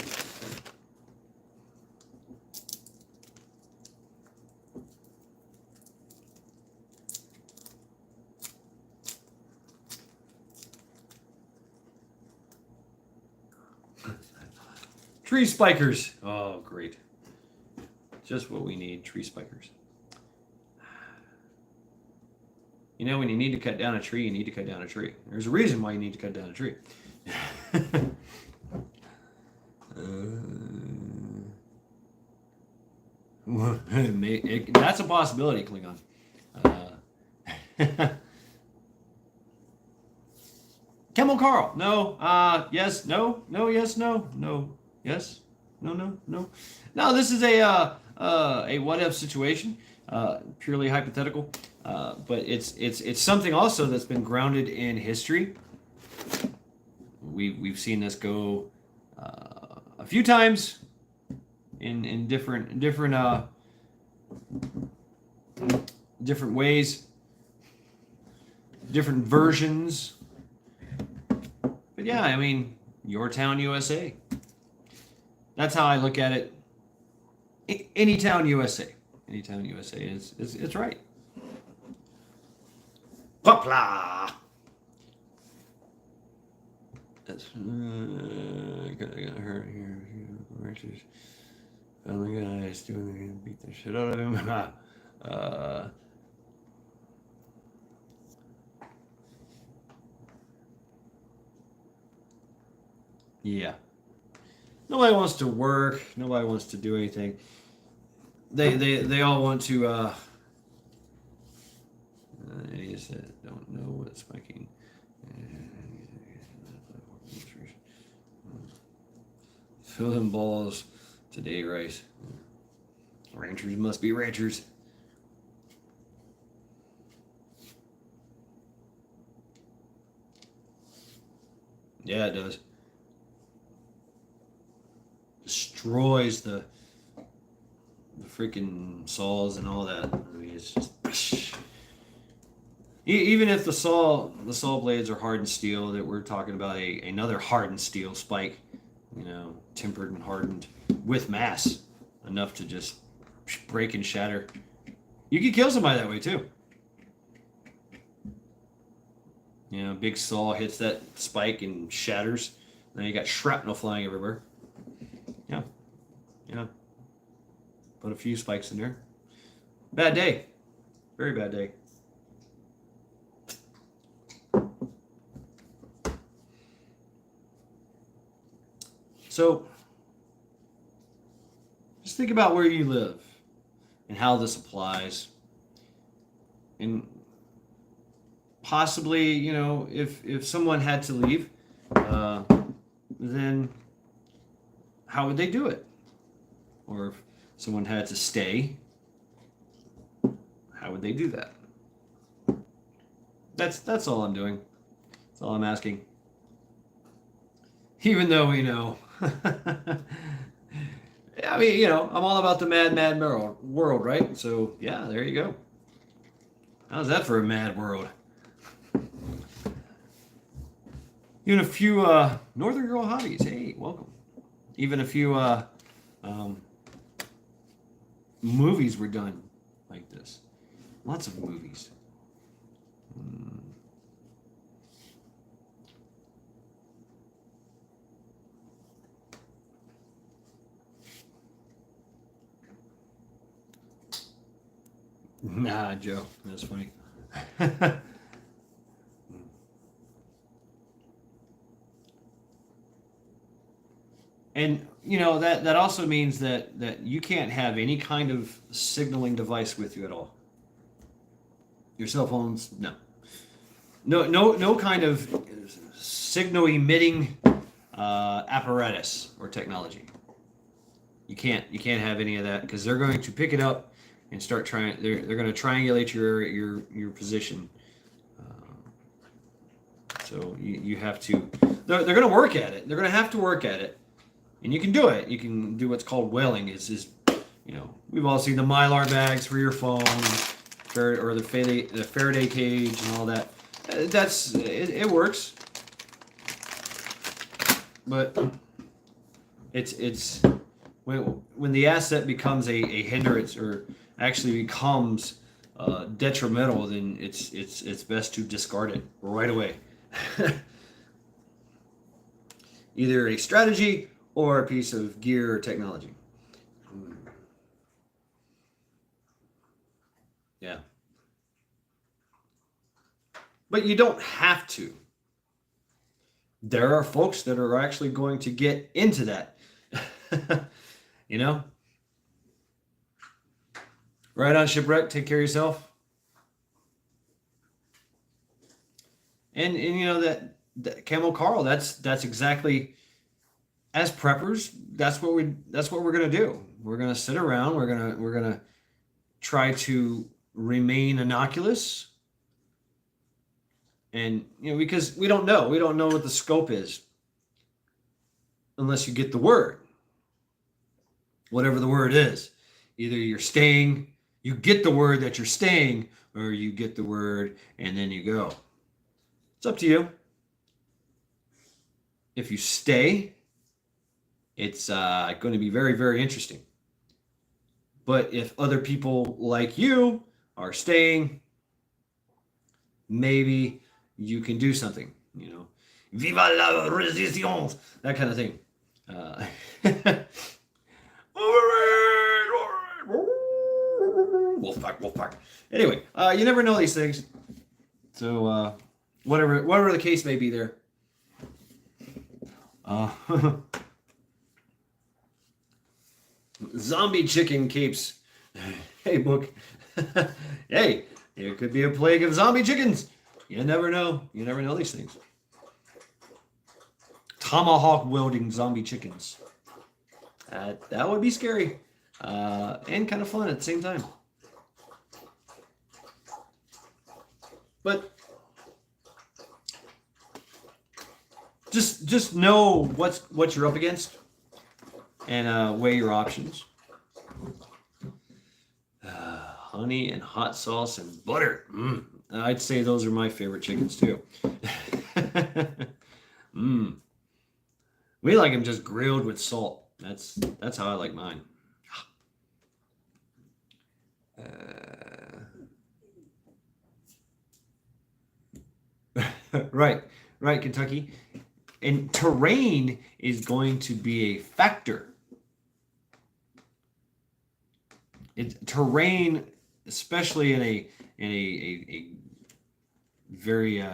Tree spikers. Oh, great. Just what we need, tree spikers. You know, when you need to cut down a tree, you need to cut down a tree. There's a reason why you need to cut down a tree. That's a possibility, Klingon. Camel Carl. No. Yes. No. No. Yes. No. No. Yes. No. No. No. No. This is a what if situation. Purely hypothetical. But it's something also that's been grounded in history. We've seen this go a few times in different ways, different versions. But yeah, I mean, your town, USA. That's how I look at it. Any town, USA. Any town, USA it's right. Popla. That's got hurt here. Richards. Family guys doing they're gonna beat the shit out of him. Yeah. Nobody wants to work. Nobody wants to do anything. They all want to. Idiots that don't know what spiking. Fill them balls today, Rice. Ranchers must be ranchers. Yeah, it does. Destroys the freaking saws and all that. I mean, it's just even if the saw blades are hardened steel, that we're talking about another hardened steel spike, you know, tempered and hardened with mass enough to just break and shatter. You could kill somebody that way too. You know, big saw hits that spike and shatters. Then you got shrapnel flying everywhere. Yeah. Yeah. Put a few spikes in there. Bad day. Very bad day. So, just think about where you live and how this applies. And possibly, you know, if someone had to leave, then how would they do it? Or if someone had to stay, how would they do that? That's all I'm doing. That's all I'm asking. Even though we know. I mean, you know, I'm all about the mad world, right? So, yeah, there you go. How's that for a mad world? Even a few Northern Girl hobbies. Hey, welcome. Even a few movies were done like this. Lots of movies. Nah, Joe, that's funny. And you know that also means that you can't have any kind of signaling device with you at all. Your cell phones, no kind of signal emitting apparatus or technology. You can't have any of that because they're going to pick it up and start trying. They're going to triangulate your position. So you have to. They're going to work at it. They're going to have to work at it. And you can do it. You can do what's called whaling. It's just, you know, we've all seen the Mylar bags for your phone, or the Faraday cage and all that. It works, but it's when the asset becomes a hindrance or actually becomes detrimental, then it's best to discard it right away. Either a strategy or a piece of gear or technology. Yeah. But you don't have to. There are folks that are actually going to get into that. You know? Right on, Shipwreck. Take care of yourself. And you know that Camel Carl, that's exactly, as preppers, that's what we're gonna do. We're gonna sit around, we're gonna try to remain innocuous. And because we don't know what the scope is unless you get the word. Whatever the word is. Either you're staying, you get the word that you're staying, or you get the word and then you go. It's up to you. If you stay, it's going to be very, very interesting. But if other people like you are staying, maybe you can do something, Viva la resistance, that kind of thing. Wolfpack. Anyway, you never know these things. So, whatever the case may be there. Zombie chicken keeps. Hey, book. Hey, there could be a plague of zombie chickens. You never know. You never know these things. Tomahawk wielding zombie chickens. That would be scary. And kind of fun at the same time. But just know what you're up against and weigh your options. Honey and hot sauce and butter. I'd say those are my favorite chickens too. We like them just grilled with salt. That's how I like mine. Right, Kentucky. And terrain is going to be a factor. Terrain, especially in a very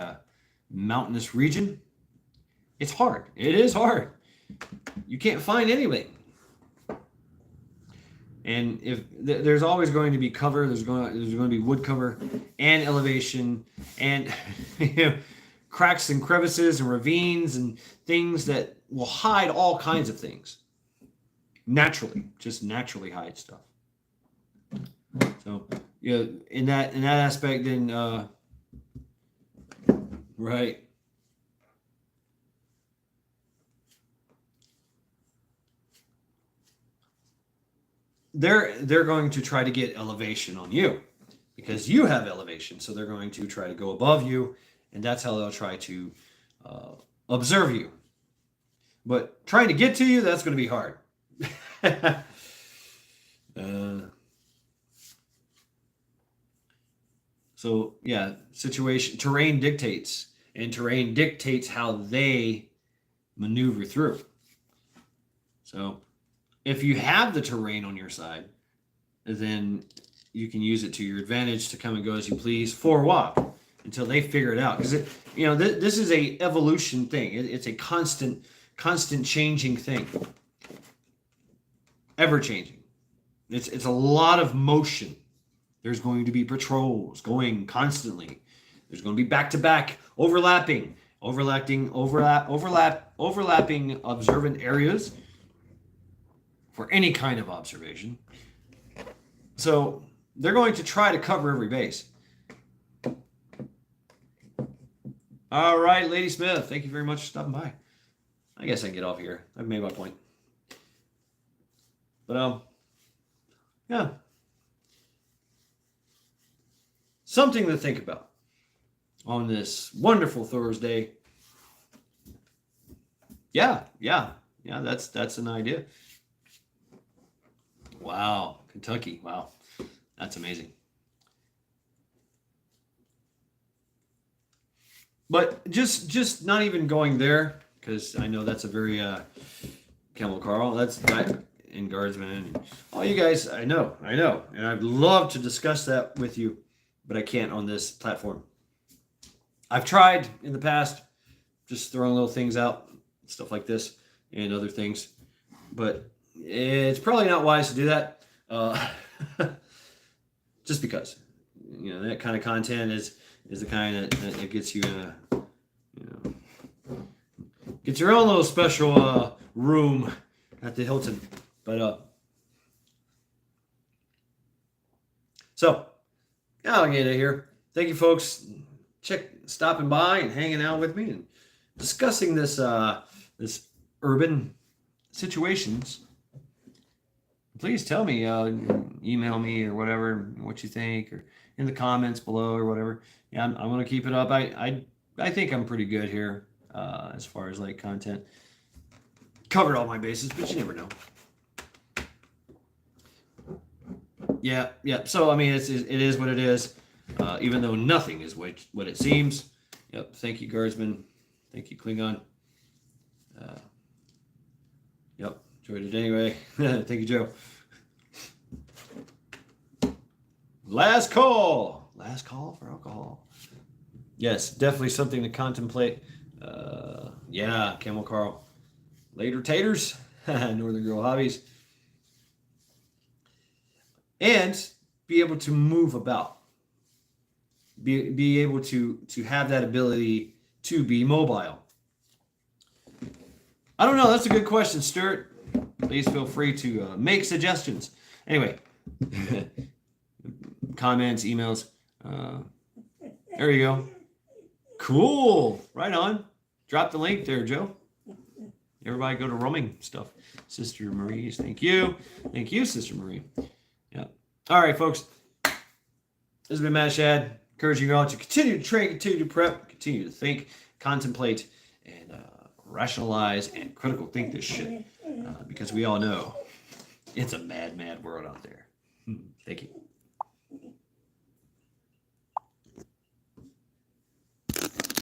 mountainous region, it's hard. It is hard. You can't find anything. And if there's always going to be cover, there's going to be wood cover and elevation and cracks and crevices and ravines and things that will hide all kinds of things. Just naturally hide stuff. So in that aspect, then right. They're going to try to get elevation on you because you have elevation. So they're going to try to go above you, and that's how they'll try to observe you. But trying to get to you, that's going to be hard. So yeah, terrain dictates, and terrain dictates how they maneuver through. So if you have the terrain on your side, then you can use it to your advantage to come and go as you please for a while until they figure it out. Because this is a evolution thing. It's a constant changing thing, ever changing. It's a lot of motion. There's going to be patrols going constantly. There's going to be back-to-back overlapping observant areas for any kind of observation. So they're going to try to cover every base. All right, Lady Smith, thank you very much for stopping by. I guess I can get off here. I've made my point. But yeah. Something to think about on this wonderful Thursday. Yeah, that's an idea. Wow, Kentucky. Wow. That's amazing. But just not even going there, because I know that's a very Camel Carl. That's that and Guardsman and all you guys. I know, and I'd love to discuss that with you, but I can't on this platform. I've tried in the past, just throwing little things out, stuff like this and other things, but it's probably not wise to do that. Just because, that kind of content is the kind that gets you in a, get your own little special room at the Hilton. But so I'll get it here. Thank you, folks. Stopping by and hanging out with me and discussing this urban situations. Please tell me, email me or whatever, what you think, or in the comments below or whatever. Yeah, I'm going to keep it up. I think I'm pretty good here as far as like content. Covered all my bases, but you never know. Yeah. So I mean, it is what it is. Even though nothing is what it seems. Yep. Thank you, Guardsman. Thank you, Klingon. Yep. Enjoyed it anyway. Thank you, Joe. Last call for alcohol. Yes, definitely something to contemplate. Yeah, Camel Carl. Later taters. Northern Girl Hobbies. And be able to move about. Be able to have that ability to be mobile. I don't know. That's a good question, Stuart. Please feel free to make suggestions. Anyway, comments, emails. There you go. Cool. Right on. Drop the link there, Joe. Everybody go to roaming stuff. Sister Marie, thank you. Thank you, Sister Marie. Yeah. All right, folks. This has been Matt Shad. Encouraging you all to continue to train, continue to prep, continue to think, contemplate, and rationalize and critical think this shit. Because we all know it's a mad, mad world out there. Thank you.